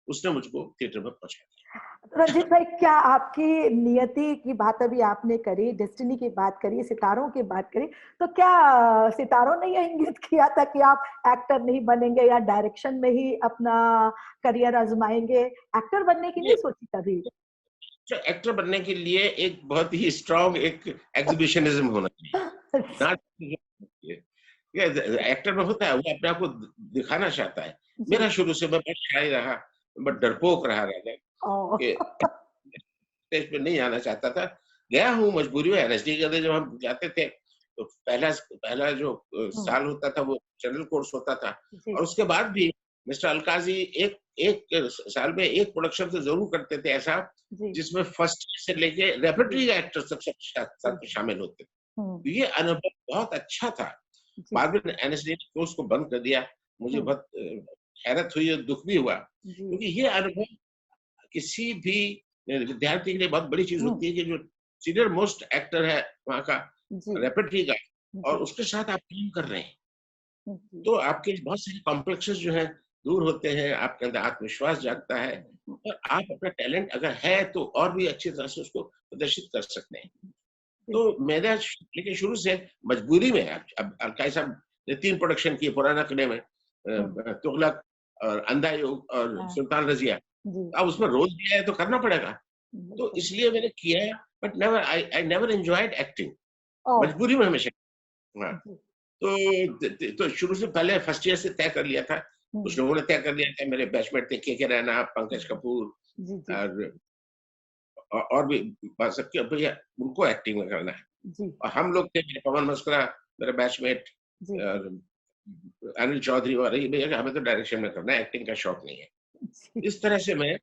S2: उसने मुझको थिएटर में पहुँचा दिया।
S1: रंजीत भाई, क्या आपकी नियति की बात अभी आपने करी, डेस्टिनी की बात करी, सितारों की बात करी, तो क्या सितारों ने ये इंगित किया था कि आप एक्टर नहीं बनेंगे या डायरेक्शन में ही अपना करियर आज़माएँगे? एक्टर बनने की
S2: ये
S1: नहीं सोची कभी?
S2: अच्छा एक्टर बनने के लिए एक बहुत ही स्ट्रॉन्ग एक एक्सहिबिशनिज़्म होना चाहिए।
S1: अच्छा,
S2: नाच ये एक्टर में होता है, वो अपने आप को दिखाना चाहता है।
S1: जी।
S2: मेरा शुरू से मैं बहुत शाय रहा, मैं डरपोक रहा रादर,
S1: ओह!
S2: कि स्टेज पे नहीं आना चाहता था। गया हूँ मजबूरी में, एलएसडी के लिए जब हम जाते थे, तो पहला जो
S1: हुँ,
S2: साल होता था वो जनरल कोर्स होता था,
S1: जी,
S2: और उसके बाद भी मिस्टर अलकाज़ी एक एक साल में 1 प्रोडक्शन तो ज़रूर करते थे ऐसा,
S1: जी,
S2: जिसमें फर्स्ट से लेके
S1: जी,
S2: रेpertory का एक्टर सब सब
S1: जी,
S2: साथ में शामिल होते थे।
S1: हुँ,
S2: तो ये अनुभव बहुत अच्छा था।
S1: जी,
S2: बाद में एनएसडी ने कोर्स को बंद कर दिया। मुझे
S1: हुँ,
S2: बहुत हैरत हुई और दुःख भी हुआ,
S1: जी,
S2: क्योंकि ये अनुभव किसी भी विद्यार्थी के लिए बहुत बड़ी चीज़
S1: हुँ,
S2: होती है कि जो सीनियर मोस्ट एक्टर है वहाँ का,
S1: जी,
S2: रेpertory का,
S1: जी,
S2: और उसके साथ आप काम कर रहे हैं।
S1: जी,
S2: तो आपके बहुत सारे कॉम्प्लेक्सेस जो हैं दूर होते हैं, आपके अंदर आत्मविश्वास जागता है और आप अपना टैलेंट अगर है तो और भी अच्छी तरह से उसको प्रदर्शित कर सकते हैं।
S1: जी,
S2: तो मेरा लेकिन शुरू से मजबूरी में अब अलकाई साहब ने 3 प्रोडक्शन किए पुराना किले में,
S1: हुँ,
S2: तुगलक और अंधा युग और
S1: हाँ,
S2: सुल्तान रज़िया।
S1: जी,
S2: अब उसमें रोल दिया है तो करना पड़ेगा। तो
S1: बिल्कुल।
S2: इसलिए मैंने किया, but never I never enjoyed acting,
S1: oh!
S2: मजबूरी में हमेशा। हाँ,
S1: जी,
S2: तो तो शुरू से पहले फर्स्ट ईयर से तय कर लिया था। कुछ
S1: हुँ,
S2: लोगों ने तय कर लिया था, मेरे बैचमेट थे के रैना, पंकज
S1: जी,
S2: कपूर
S1: जी, जी,
S2: और और भी सबके भैया उनको एक्टिंग में करना है।
S1: जी,
S2: और हम लोग थे मेरे पवन मस्कुरा, मेरा बैचमेट
S1: जी
S2: अनिल चौधरी और ये भैया हमें तो डायरेक्शन में करना है, एक्टिंग का शौक नहीं है।
S1: जी।
S2: इस तरह से मैं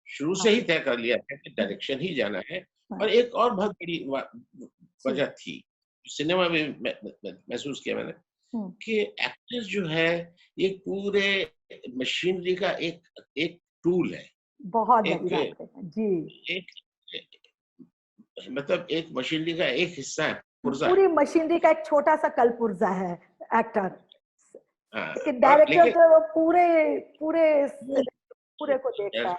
S2: शुरू
S1: हाँ।
S2: से ही तय कर लिया था कि
S1: हम्म,
S2: डायरेक्शन ही जाना है।
S1: हाँ।
S2: और एक और बहुत बड़ी
S1: जी।
S2: वजह थी, सिनेमा में महसूस किया मैंने
S1: हम्म,
S2: कि एक्टर जो है ये पूरे मशीनरी का एक एक टूल है।
S1: बहुत बड़ी
S2: एक
S1: बात है जी।
S2: एक मतलब एक मशीनरी का एक हिस्सा है, पुर्जा है।
S1: पूरी मशीनरी का एक छोटा सा कलपुर्जा है एक्टर,
S2: हाँ,
S1: लेकिन
S2: और
S1: डायरेक्टर
S2: लेकिन
S1: तो वो पूरे पूरे
S2: वो
S1: पूरे को देखता है।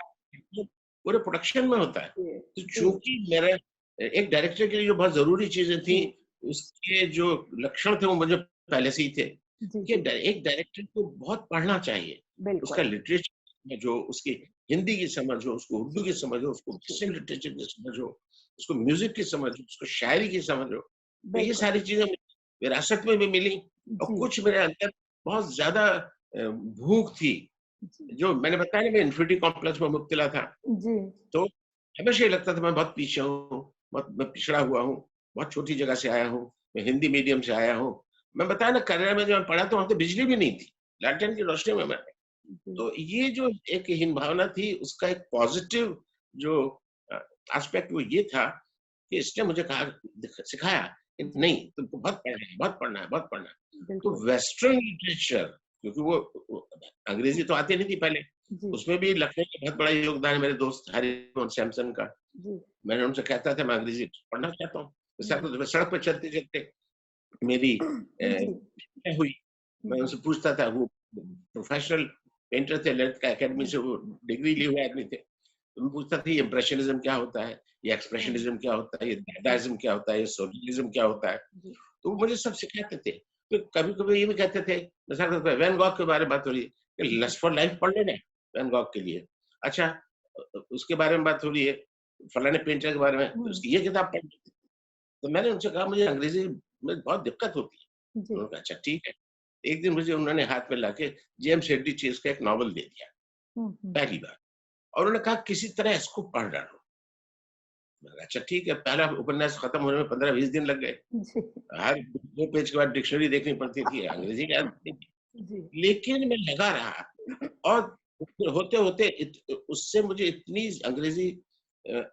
S2: वो पूरे प्रोडक्शन में होता है।
S1: जी
S2: तो
S1: जी
S2: चूँकि मेरा एक डायरेक्टर के लिए जो बहुत ज़रूरी चीज़ें थी,
S1: जी
S2: उसके जो लक्षण थे वो मुझे पहले से ही थे
S1: जी
S2: कि
S1: जी
S2: एक डायरेक्टर को बहुत पढ़ना चाहिए। उसका
S1: बिल्कुल।
S2: लिटरेचर में जो उसकी हिंदी की समझ हो, उसको उर्दू
S1: जी
S2: की समझ हो, उसको
S1: जी
S2: वेस्टर्न लिटरेचर की समझ हो, उसको म्यूज़िक की समझ हो, उसको शायरी की समझ हो। तो ये
S1: बिल्कुल।
S2: सारी चीज़ें विरासत में भी मिली और
S1: जी
S2: कुछ मेरे अंदर बहुत ज़्यादा भूख थी।
S1: जी
S2: जो मैंने बताया ना मैं इन्फिनिटी कॉम्प्लेक्स में मुब्तला था,
S1: जी
S2: तो हमेशा ये लगता था मैं बहुत पीछे हूँ, बहुत मैं पिछड़ा हुआ हूँ, बहुत छोटी जगह से आया हूँ, मैं हिंदी मीडियम से आया हूँ। मैं बताया ना कनाडा में जब मैं पढ़ा तो वहाँ तो बिजली भी नहीं थी, लालटेन की रोशनी में मैं।
S1: जी
S2: तो ये जो एक हीन भावना थी उसका एक पॉजिटिव जो अ, एस्पेक्ट वो ये था कि इसने मुझे कहा सिखाया कि
S1: जी
S2: नहीं तुमको बहुत पढ़ना है, बहुत पढ़ना है, बहुत पढ़ना है। तो
S1: बिल्कुल।
S2: वेस्टर्न लिटरेचर क्योंकि वो अंग्रेजी तो आती नहीं थी पहले,
S1: जी
S2: उसमें भी लखनऊ का बहुत बड़ा योगदान है मेरे दोस्त हरिवंश सैमसन का।
S1: जी
S2: मैंने उनसे कहता था मैं अंग्रेजी पढ़ना चाहता हूँ। तो
S1: जी
S2: तो सड़क पे चलते-चलते मेरी
S1: जी
S2: तय हुई। मैं
S1: जी
S2: उनसे पूछता था वो प्रोफेशनल पेंटर थे, ललित अकेडमी
S1: जी
S2: से वो डिग्री लिए हुए आदमी थे। तो मैं पूछता था ये इम्प्रेशनिज़्म क्या होता है? ये
S1: हम्म,
S2: एक्सप्रेशनिज़्म क्या होता है? ये
S1: जी
S2: दादाइज़्म क्या होता है? ये सोशलिज़्म क्या होता है?
S1: जी
S2: तो वो मुझे सब सिखाते थे। तो कभी-कभी ये भी कहते थे, मिसाल के तौर पे वैन गॉग के बारे में बात हो रही है, कि
S1: जी
S2: लस्ट फॉर लाइफ पढ़ लो ना वैन गॉग के लिए। अच्छा उसके बारे में बात हो रही है, फलाने पेंटर के बारे में, तो
S1: हम्म,
S2: उसकी ये किताब पढ़ लो। तो मैंने उनसे कहा मुझे अंग्रेज़ी में बहुत दिक्कत होती है।
S1: जी
S2: उन्होंने कहा अच्छा ठीक है। एक दिन मुझे उन्होंने हाथ में लाके जेम्स हेनरी चेज़ का एक नॉवल दे दिया,
S1: हम्म,
S2: पहली बार और उन्होंने कहा किसी तरह इसको पढ़ डालो। मैंने कहा अच्छा ठीक है, पहला उपन्यास खत्म होने में 15-20 दिन लग गए।
S1: जी
S2: हर 2 पेज के बाद डिक्शनरी देखनी पड़ती थी, अंग्रेज़ी की आदत नहीं थी।
S1: जी
S2: लेकिन मैं लगा रहा और होते-होते उससे मुझे इतनी अंग्रेज़ी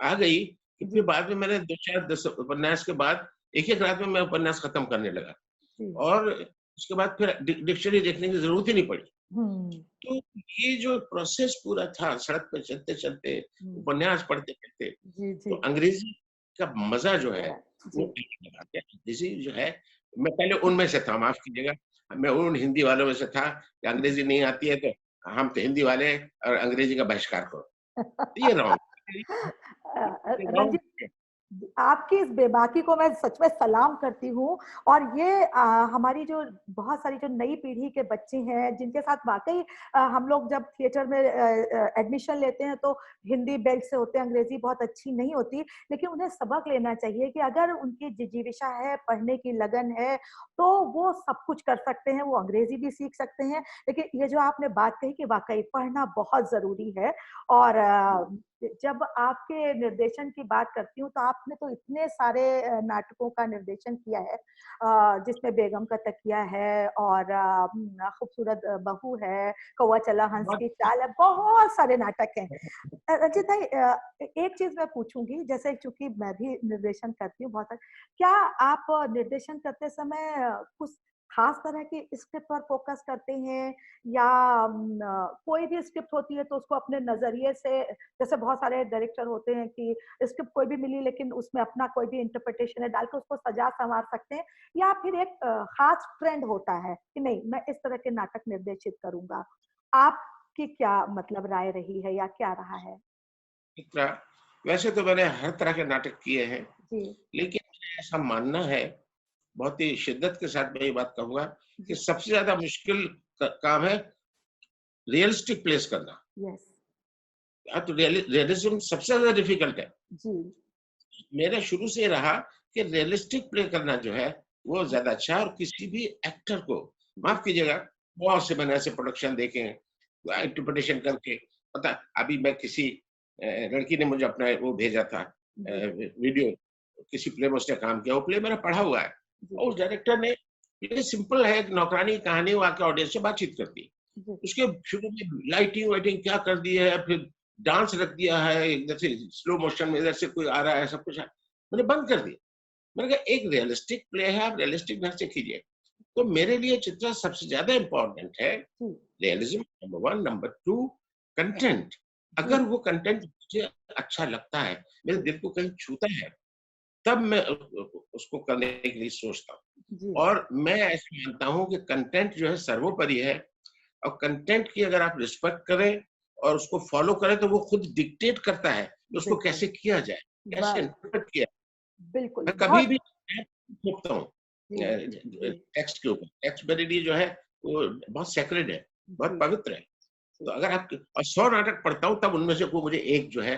S2: आ गई कि फिर
S1: जी
S2: बाद में मैंने 2-4 10 उपन्यास के बाद एक-एक रात में मैं उपन्यास खत्म करने लगा
S1: जी
S2: और उसके बाद फिर डिक्शनरी देखने की ज़रूरत ही नहीं पड़ी।
S1: हम्म
S2: तो ये जो प्रोसेस पूरा था सड़क पे चलते-चलते,
S1: हम्म,
S2: उपन्यास पढ़ते-पढ़ते,
S1: जी
S2: तो
S1: जी
S2: अंग्रेज़ी का मज़ा जो है वो
S1: जी
S2: अलग लगा के अंग्रेज़ी जो है मैं पहले उनमें से था, माफ़ कीजिएगा, मैं उन हिंदी वालों में से था कि अंग्रेज़ी नहीं आती है तो हम तो हिंदी वाले हैं और अंग्रेज़ी का बहिष्कार करो। ये रॉन्ग ये रॉन्ग
S1: रंजीत, आपकी इस बेबाकी को मैं सच में सलाम करती हूँ। और ये हमारी जो बहुत सारी जो नई पीढ़ी के बच्चे हैं जिनके साथ वाकई हम लोग जब थिएटर में एडमिशन लेते हैं तो हिंदी बेल्ट से होते हैं, अंग्रेजी बहुत अच्छी नहीं होती, लेकिन उन्हें सबक लेना चाहिए कि अगर उनकी जिजीविषा है, पढ़ने की लगन है, तो वो सब कुछ कर सकते हैं, वो अंग्रेजी भी सीख सकते हैं। लेकिन ये जो आपने बात कही कि वाकई पढ़ना बहुत जरूरी है। और जब आपके निर्देशन की बात करती हूँ तो आपने तो इतने सारे नाटकों का निर्देशन किया है, जिसमें बेगम का तकिया है और खूबसूरत बहू है, कौवा चला हंस
S2: बहुत
S1: की चाल है, बहुत सारे नाटक हैं। रंजित भाई, एक चीज मैं पूछूंगी, जैसे चूंकि मैं भी निर्देशन करती हूँ बहुत सारे, क्या आप निर्देशन करते समय कुछ खास तरह की स्क्रिप्ट पर फोकस करते हैं, या कोई भी स्क्रिप्ट होती है तो उसको अपने नजरिए से, जैसे बहुत सारे डायरेक्टर होते हैं कि स्क्रिप्ट कोई भी मिली लेकिन उसमें अपना कोई भी इंटरप्रिटेशन है डाल के उसको सजा संवार सकते हैं, या फिर एक खास ट्रेंड होता है कि नहीं मैं इस तरह के नाटक निर्देशित करूंगा? आपकी क्या मतलब राय रही है या क्या रहा है?
S2: इतना वैसे तो मैंने हर तरह के नाटक किए हैं,
S1: जी
S2: लेकिन मेरा ऐसा मानना है, बहुत ही शिद्दत के साथ मैं ये बात कहूँगा कि
S1: जी
S2: सबसे ज़्यादा मुश्किल क काम है रियलिस्टिक प्लेस करना।
S1: यस
S2: तो रियलिज़्म सबसे ज़्यादा डिफ़िकल्ट है।
S1: जी
S2: मेरा शुरू से ये रहा कि रियलिस्टिक प्ले करना जो है, वो
S1: हाँ,
S2: ज़्यादा अच्छा है और किसी भी एक्टर को
S1: जी
S2: माफ़ कीजिएगा, बहुत से मैंने ऐसे प्रोडक्शन देखे हैं,
S1: जी
S2: इंटरप्रिटेशन करके पता अभी मैं किसी लड़की ने मुझे अपना वो भेजा था
S1: जी
S2: वीडियो, किसी प्ले में उसने काम किया, वो प्ले मैंने पढ़ा हुआ है
S1: जी
S2: और उस डायरेक्टर ने ये सिंपल है, एक नौकरानी की कहानी, वो आके ऑडियंस से बातचीत करती है।
S1: जी,
S2: उसके शुरू में लाइटिंग वाइटिंग क्या कर दी है, फिर डांस रख दिया है, इधर से स्लो मोशन में इधर से कोई आ रहा है, सब कुछ है। मैंने बंद कर दिया। मैंने कहा एक रियलिस्टिक प्ले है, आप रियलिस्टिक ढंग से कीजिए। तो मेरे लिए चित्रा सबसे ज्यादा इम्पोर्टेंट है।
S1: जी,
S2: रियलिज्म नंबर 1, नंबर 2 कंटेंट।
S1: जी,
S2: अगर वो कंटेंट मुझे अच्छा लगता है, मेरे दिल को कहीं छूता है, तब मैं उसको करने के लिए सोचता हूँ।
S1: जी,
S2: और मैं ऐसा मानता हूँ कि कंटेंट जो है सर्वोपरि है, और कंटेंट की अगर आप रिस्पेक्ट करें और उसको फॉलो करें, तो वो खुद डिक्टेट करता है कि उसको
S1: बिल्कुल,
S2: कैसे किया जाए, कैसे
S1: बस,
S2: इंटरप्रेट किया।
S1: बिल्कुल,
S2: मैं कभी
S1: बहुत
S2: भी थोपता हूँ
S1: जी, जी,
S2: टेक्स्ट के ऊपर। टेक्स्ट मेरे लिए जो है वो बहुत सेक्रेड है, बहुत
S1: जी,
S2: पवित्र है। तो
S1: जी,
S2: अगर आप और 100 नाटक पढ़ता हूँ, तब उनमें से कोई मुझे एक जो है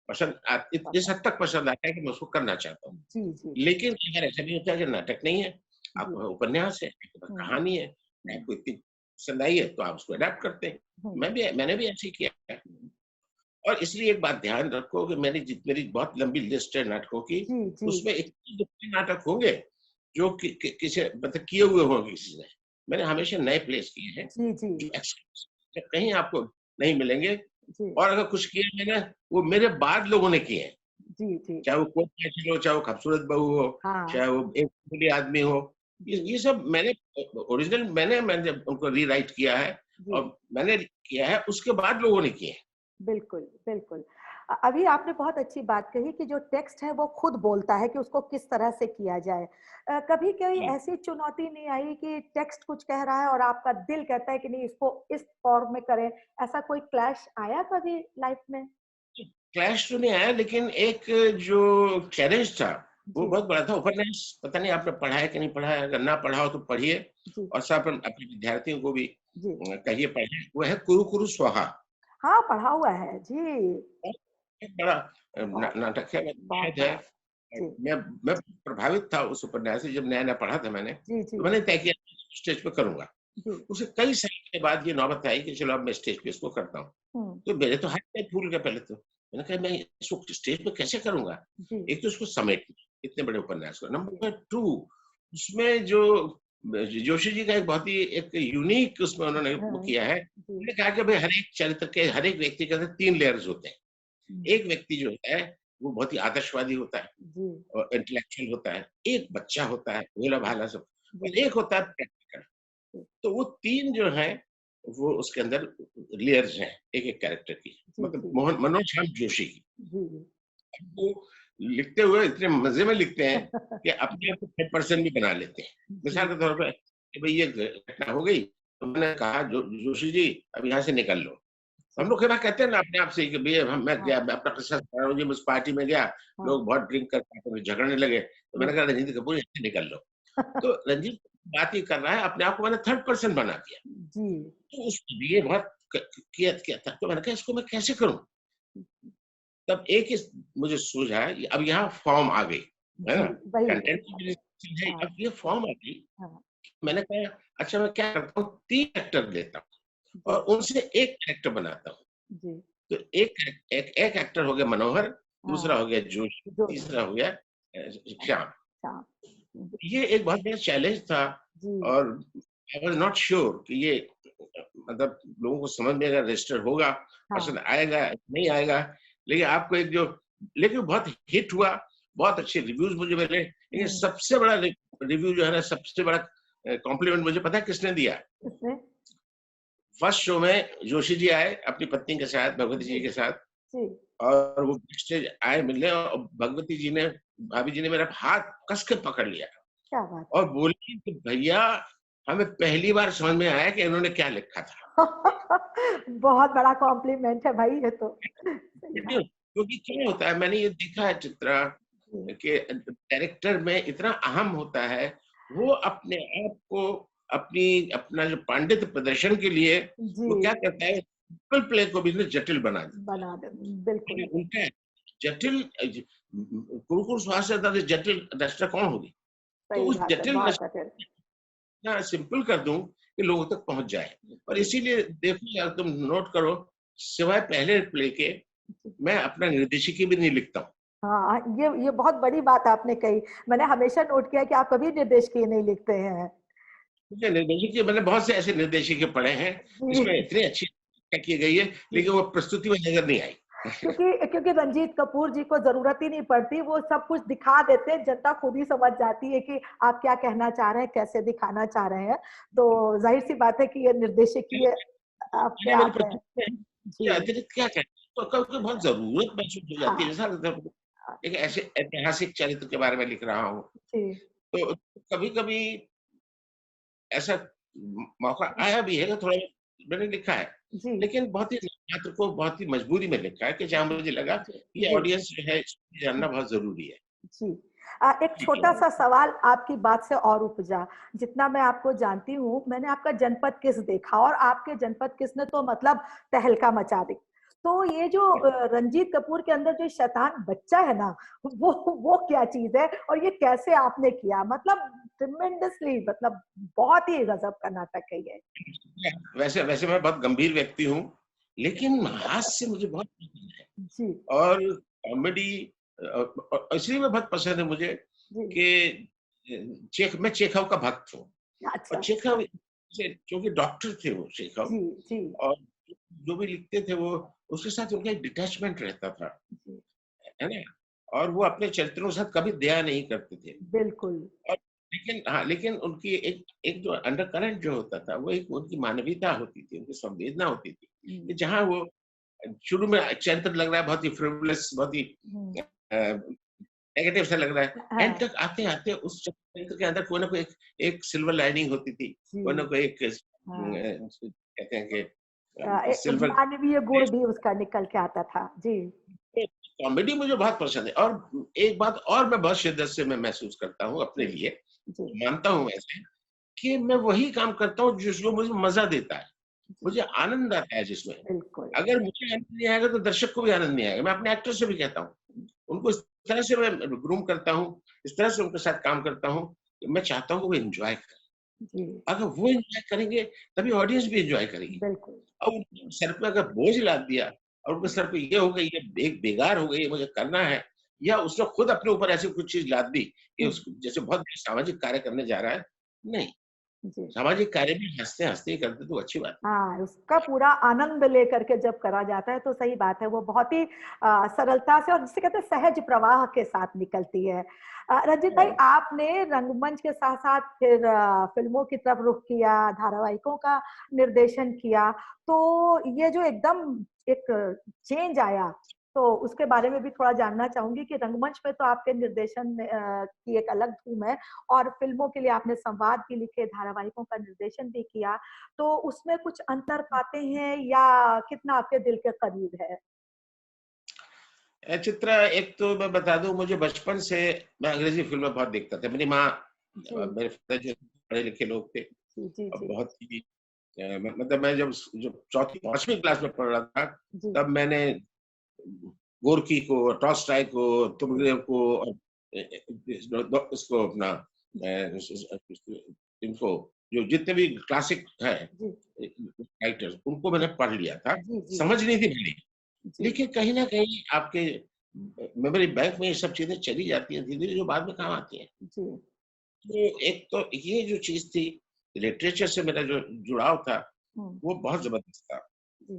S2: पसंद इस
S1: पसंद
S2: हद तक पसंद आता है कि मैं उसको करना चाहता हूँ।
S1: जी, जी,
S2: लेकिन अगर ऐसा नहीं होता कि नाटक नहीं है,
S1: जी,
S2: आप उपन्यास है, आपके पास
S1: हुँ,
S2: कहानी है,
S1: हुँ,
S2: आपको इतनी पसंद आई है, तो आप उसको अडॉप्ट करते हैं।
S1: हुँ,
S2: मैंने भी ऐसे ही किया है।
S1: हुँ,
S2: और इसलिए एक बात ध्यान रखो कि मेरी बहुत लंबी लिस्ट है नाटकों की,
S1: जी, जी,
S2: उसमें 21 नाटक होंगे जो किसी मतलब किए हुए होंगे किसी ने। मैंने हमेशा नए प्लेस किए हैं,
S1: जी, जी,
S2: जो एक्सक्लूसिव कहीं आपको नहीं मिलेंगे।
S1: जी,
S2: और अगर कुछ किए मैंने, वो मेरे बाद लोगों ने किए हैं।
S1: जी, जी,
S2: चाहे वो कोर्ट मैचर हो, चाहे वो खूबसूरत बहू हो,
S1: हाँ,
S2: चाहे वो एक बूढ़ी आदमी हो।
S1: जी,
S2: ये सब मैंने ओरिजिनल मैंने उनको रीराइट किया है,
S1: जी।
S2: और मैंने किया है, उसके बाद लोगों ने किए हैं।
S1: बिल्कुल, बिल्कुल। अभी आपने बहुत अच्छी बात कही कि जो टेक्स्ट है वो खुद बोलता है कि उसको किस तरह से किया जाए। कभी कोई
S2: जी।
S1: ऐसी चुनौती नहीं आई कि टेक्स्ट कुछ कह रहा है और आपका दिल कहता है कि नहीं इसको इस फॉर्म में करें, ऐसा कोई क्लैश आया कभी लाइफ में?
S2: क्लैश तो नहीं आया, लेकिन एक जो चैलेंज था, वो
S1: जी,
S2: बहुत बड़ा था। उपन्यास पता नहीं आपने पढ़ा है कि नहीं पढ़ा है? अगर ना पढ़ा हो तो पढ़िए,
S1: जी,
S2: और साथ में अपने विद्यार्थियों को भी
S1: जी।
S2: कहिए पढ़ें। वो है कुरु कुरु स्वाहा।
S1: हाँ, पढ़ा हुआ है। जी,
S2: बहुत बड़ा
S1: बहुत
S2: नाटक है,
S1: बहुत
S2: शायद है।
S1: बड़ा। जी,
S2: मैं प्रभावित था उस उपन्यास से, जब नया-नया पढ़ा था मैंने,
S1: जी, जी,
S2: तो मैंने तय किया स्टेज पे करूँगा।
S1: जी।
S2: उसे कई साल के बाद ये नौबत आई कि चलो अब मैं स्टेज पे इसको करता हूँ।
S1: हुँ,
S2: तो मेरे तो हाथ पैर फूल गए पहले तो। मैंने कहा मैं इसको स्टेज पे कैसे करूँगा?
S1: जी,
S2: एक तो उसको समेटना, इतने बड़े उपन्यास को।
S1: जी,
S2: नंबर 2, उसमें जो जोशी जी का एक बहुत ही एक यूनिक उसमें उन्होंने वो
S1: हाँ,
S2: किया है।
S1: जी,
S2: उन्होंने कहा कि भई हर एक चरित्र के, हर एक व्यक्ति के अंदर 3 लेयर्स होते हैं।
S1: हुँ,
S2: एक व्यक्ति जो होता है, वो बहुत ही आदर्शवादी होता है
S1: जी,
S2: और इंटेलेक्चुअल होता है। एक बच्चा होता है, भोला-भाला सब, और
S1: जी,
S2: एक होता है प्रैक्टिकल।
S1: जी,
S2: तो वो 3 जो हैं, वो उसके अंदर लेयर्स हैं, एक-एक कैरेक्टर की।
S1: जी,
S2: मतलब
S1: जी,
S2: मनोज जोशी की।
S1: जी, जी।
S2: वो लिखते हुए इतने मज़े में लिखते हैं कि अपने आप को थर्ड पर्सन भी बना लेते हैं। मिसाल
S1: जी,
S2: के तौर पे कि भई ये घटना हो गई, तो मैंने कहा जोशी जी अब यहाँ से निकल लो। हम
S1: जी,
S2: लोग कई बार कहते हैं ना अपने आप से कि भैया मैं
S1: हाँ,
S2: गया, मैं अपना किस्सा बता रहा हूँ जी, मैं उस पार्टी में गया,
S1: हाँ,
S2: लोग बहुत ड्रिंक करके आपस में झगड़ने लगे, तो मैंने
S1: जी।
S2: कहा रंजीत कपूर यहाँ से निकल लो। तो रंजीत बात ये कर रहा है, अपने आप को मैंने थर्ड पर्सन बना दिया।
S1: जी।
S2: तो उसके लिए बहुत किया किया था, तो मैंने कहा इसको मैं कैसे करूँ? तब एक इस मुझे सूझा, अब यहाँ फॉर्म आ गई, है
S1: जी,
S2: ना?
S1: वही,
S2: कंटेंट
S1: वही।
S2: की वजह से चीज़ है,
S1: हाँ,
S2: अब ये फॉर्म आ गई।
S1: हाँ,
S2: मैंने कहा अच्छा मैं क्या करता हूँ, 3 एक्टर लेता हूँ
S1: जी,
S2: और उनसे एक कैरेक्टर बनाता हूँ।
S1: जी,
S2: तो एक एक्टर हो गया मनोहर,
S1: हाँ,
S2: दूसरा हो गया जोशी,
S1: जोशी,
S2: तीसरा हो गया
S1: हाँ,
S2: श्याम।
S1: हाँ, जी,
S2: ये एक बहुत बड़ा चैलेंज था,
S1: जी,
S2: और आई वाज़ नॉट श्योर कि ये मतलब लोगों को समझ में अगर रजिस्टर होगा,
S1: हाँ,
S2: पसंद आएगा, नहीं आएगा। लेकिन आपको एक जो लेकिन बहुत हिट हुआ, बहुत अच्छे रिव्यूज़ मुझे मिले। लेकिन
S1: हुँ,
S2: सबसे बड़ा रिव्यू जो है ना, सबसे बड़ा कॉम्प्लीमेंट मुझे पता है किसने दिया?
S1: किसने?
S2: फर्स्ट शो में जोशी जी आए अपनी पत्नी के साथ, भगवती
S1: जी,
S2: जी के साथ,
S1: जी,
S2: और वो बैकस्टेज आए मिलने, और भगवती जी ने, भाभी जी ने मेरा हाथ कस के पकड़ लिया
S1: क्या बात
S2: और बोली कि भैया हमें पहली बार समझ में आया कि इन्होंने क्या लिखा था।
S1: है! बहुत बड़ा कॉम्प्लीमेंट है भाई ये तो। सही बात।
S2: क्योंकि क्या होता है, मैंने ये देखा है चित्रा
S1: जी,
S2: कि डायरेक्टर में इतना अहम होता है, वो अपने आप को अपना जो पांडित्य प्रदर्शन के लिए
S1: जी,
S2: वो क्या करता है, सिंपल प्ले को भी ना जटिल बना देता है।
S1: बना दे
S2: लेकिन
S1: बिल्कुल,
S2: उनका जटिल कुरकुर स्वाद से ज़्यादा जटिल रचना कौन होगी? तो
S1: सही
S2: उस
S1: बात है,
S2: जटिल
S1: बहुत
S2: रचना
S1: जटिल।
S2: सिंपल कर दूँ कि लोगों तक पहुँच जाए। और
S1: जी,
S2: इसीलिए देखो यार, तुम नोट करो, सिवाय पहले प्ले के
S1: जी।
S2: मैं अपना निर्देशिकी भी नहीं लिखता हूँ।
S1: हाँ, ये बहुत बड़ी बात आपने कही। मैंने हमेशा नोट किया है कि आप कभी निर्देश किए नहीं लिखते हैं।
S2: मुझे निर्देशक के मैंने बहुत से ऐसे निर्देशक पढ़े हैं जिसमें
S1: जी।
S2: इतनी अच्छी की गई है, लेकिन वो प्रस्तुति में नजर नहीं आई।
S1: क्योंकि क्योंकि रंजीत कपूर जी को जरूरत ही नहीं पड़ती, वो सब कुछ दिखा देते हैं, जनता खुद ही समझ जाती है कि आप क्या कहना चाह रहे हैं, कैसे दिखाना चाह रहे हैं। तो जाहिर सी बात है कि ये निर्देशकीय अपने
S2: मैंने मेरी
S1: आप में।
S2: प्रस्तुति में
S1: जी।
S2: ये अतिरिक्त क्या कहते हैं, तो कभी बहुत जरूरत महसूस हो जाती है,
S1: हाँ।
S2: जैसा लगता है एक ऐसे ऐतिहासिक चरित्र के बारे में लिख रहा हूँ,
S1: जी।
S2: तो कभी कभी ऐसा मौका आया भी है कि थोड़ा मैंने लिखा है,
S1: जी।
S2: लेकिन बहुत ही पात्र को बहुत ही मजबूरी में लिखा है कि जहाँ मुझे लगा
S1: जी।
S2: ये
S1: जी।
S2: ऑडियंस जो है इसको जानना बहुत जरूरी है।
S1: जी। एक
S2: ठीक है।
S1: छोटा-सा सवाल आपकी बात से और उपजा। जितना मैं आपको जानती हूँ, मैंने आपका जनपद किस देखा और आपके जनपद किस ने तो मतलब तहलका मचा दी। तो ये जो रंजीत कपूर के अंदर जो शैतान बच्चा है ना, वो क्या चीज़ है और ये कैसे आपने किया? मतलब ट्रेमेंडसली, मतलब बहुत ही गज़ब का नाटक है ये।
S2: वैसे वैसे मैं बहुत गंभीर व्यक्ति हूँ, लेकिन हास्य मुझे बहुत पसंद है
S1: जी।
S2: और कॉमेडी इसलिए मैं बहुत पसंद है मुझे
S1: जी।
S2: कि मैं चेखव का भक्त हूँ और
S1: अच्छा।
S2: चेखव क्योंकि डॉक्टर थे वो चेखव
S1: जी। जी।
S2: और जो भी लिखते थे वो उसके साथ उनका एक डिटैचमेंट रहता था,
S1: जी।
S2: है ना? और वो अपने चरित्रों के साथ कभी दया नहीं करते थे।
S1: बिल्कुल।
S2: और लेकिन हाँ, लेकिन उनकी एक एक जो अंडरकरेंट जो होता था, वो एक उनकी मानवीयता होती थी, उनकी संवेदना होती थी, कि
S1: हुँ।
S2: जहाँ वो शुरू में चरित्र लग रहा है बहुत ही फ्रिवोलस, बहुत ही
S1: हुँ।
S2: नेगेटिव सा लग रहा है, एंड
S1: हाँ।
S2: तक आते-आते उस चरित्र के अंदर कोई ना कोई एक सिल्वर लाइनिंग होती थी, कोई ना
S1: जी।
S2: कोई एक
S1: हाँ।
S2: कहते हैं कि
S1: एक
S2: सिल्वर
S1: मानवीय गुण भी उसका निकल के आता था। जी।
S2: कॉमेडी मुझे बहुत पसंद है और एक बात और मैं बहुत शिद्दत से मैं महसूस करता हूँ अपने
S1: जी।
S2: लिए,
S1: जी।
S2: मानता हूँ ऐसे कि मैं वही काम करता हूँ जिसमें मुझे मज़ा देता है,
S1: जी।
S2: मुझे आनंद आता है जिसमें।
S1: बिल्कुल।
S2: अगर मुझे आनंद नहीं आएगा तो दर्शक को भी आनंद नहीं आएगा। मैं अपने एक्टर से भी कहता हूँ, उनको इस तरह से मैं ग्रूम करता हूँ, इस तरह से उनके साथ काम करता हूँ, कि मैं चाहता हूँ कि वो एन्जॉय करें।
S1: जी।
S2: अगर वो एन्जॉय करेंगे, तभी ऑडियंस भी एन्जॉय करेगी।
S1: बिल्कुल।
S2: अब उनके सर पे अगर बोझ लाद दिया और उनके सर पे ये हो गई, ये एक बेगार हो गई, ये मुझे करना है, या उसने खुद अपने ऊपर ऐसी कुछ चीज़ लाद दी कि
S1: हुँ।
S2: उस जैसे बहुत सामाजिक कार्य करने जा रहा है, नहीं,
S1: जी।
S2: सामाजिक कार्य भी हँसते-हँसते ही करते तो अच्छी बात है।
S1: हाँ, उसका पूरा आनंद लेकर के जब करा जाता है तो सही बात है, वो बहुत ही सरलता से और जिसे कहते हैं सहज प्रवाह के साथ निकलती है। रंजीत भाई,
S2: हाँ।
S1: आपने रंगमंच के साथ-साथ फिर फ़िल्मों की तरफ रुख किया, धारावाहिकों का निर्देशन किया, तो ये जो एकदम एक चेंज आया, तो उसके बारे में भी थोड़ा जानना चाहूँगी कि रंगमंच पे तो आपके निर्देशन में की एक अलग धूम है और फ़िल्मों के लिए आपने संवाद भी लिखे, धारावाहिकों का निर्देशन भी किया। तो उसमें कुछ अंतर पाते हैं या कितना आपके दिल के करीब है?
S2: चित्रा, एक तो मैं बता दूँ, मुझे बचपन से मैं अंग्रेज़ी फ़िल्में बहुत देखता था। मेरी माँ
S1: जी।
S2: मेरे पिता जो पढ़े-लिखे लोग थे
S1: जी। जी।
S2: और
S1: जी।
S2: बहुत ही मतलब मैं जब चौथी 5वीं क्लास में पढ़ रहा था,
S1: जी।
S2: तब मैंने गोर्की को, टॉलस्टॉय को,
S1: जी।
S2: तुर्गेनेव को और इसको अपना इनको जो जितने भी क्लासिक हैं
S1: जी।
S2: राइटर्स, उनको मैंने पढ़ लिया था।
S1: जी। जी।
S2: समझ नहीं थी मेरी,
S1: जी।
S2: लेकिन कहीं न कहीं आपके मेमोरी बैंक में ये सब चीज़ें चली जाती हैं धीरे-धीरे, जो बाद में काम आती हैं।
S1: जी।
S2: तो एक तो ये जो चीज़ थी, लिटरेचर से मेरा जो जुड़ाव था,
S1: हुँ।
S2: वो बहुत ज़बरदस्त था।
S1: जी।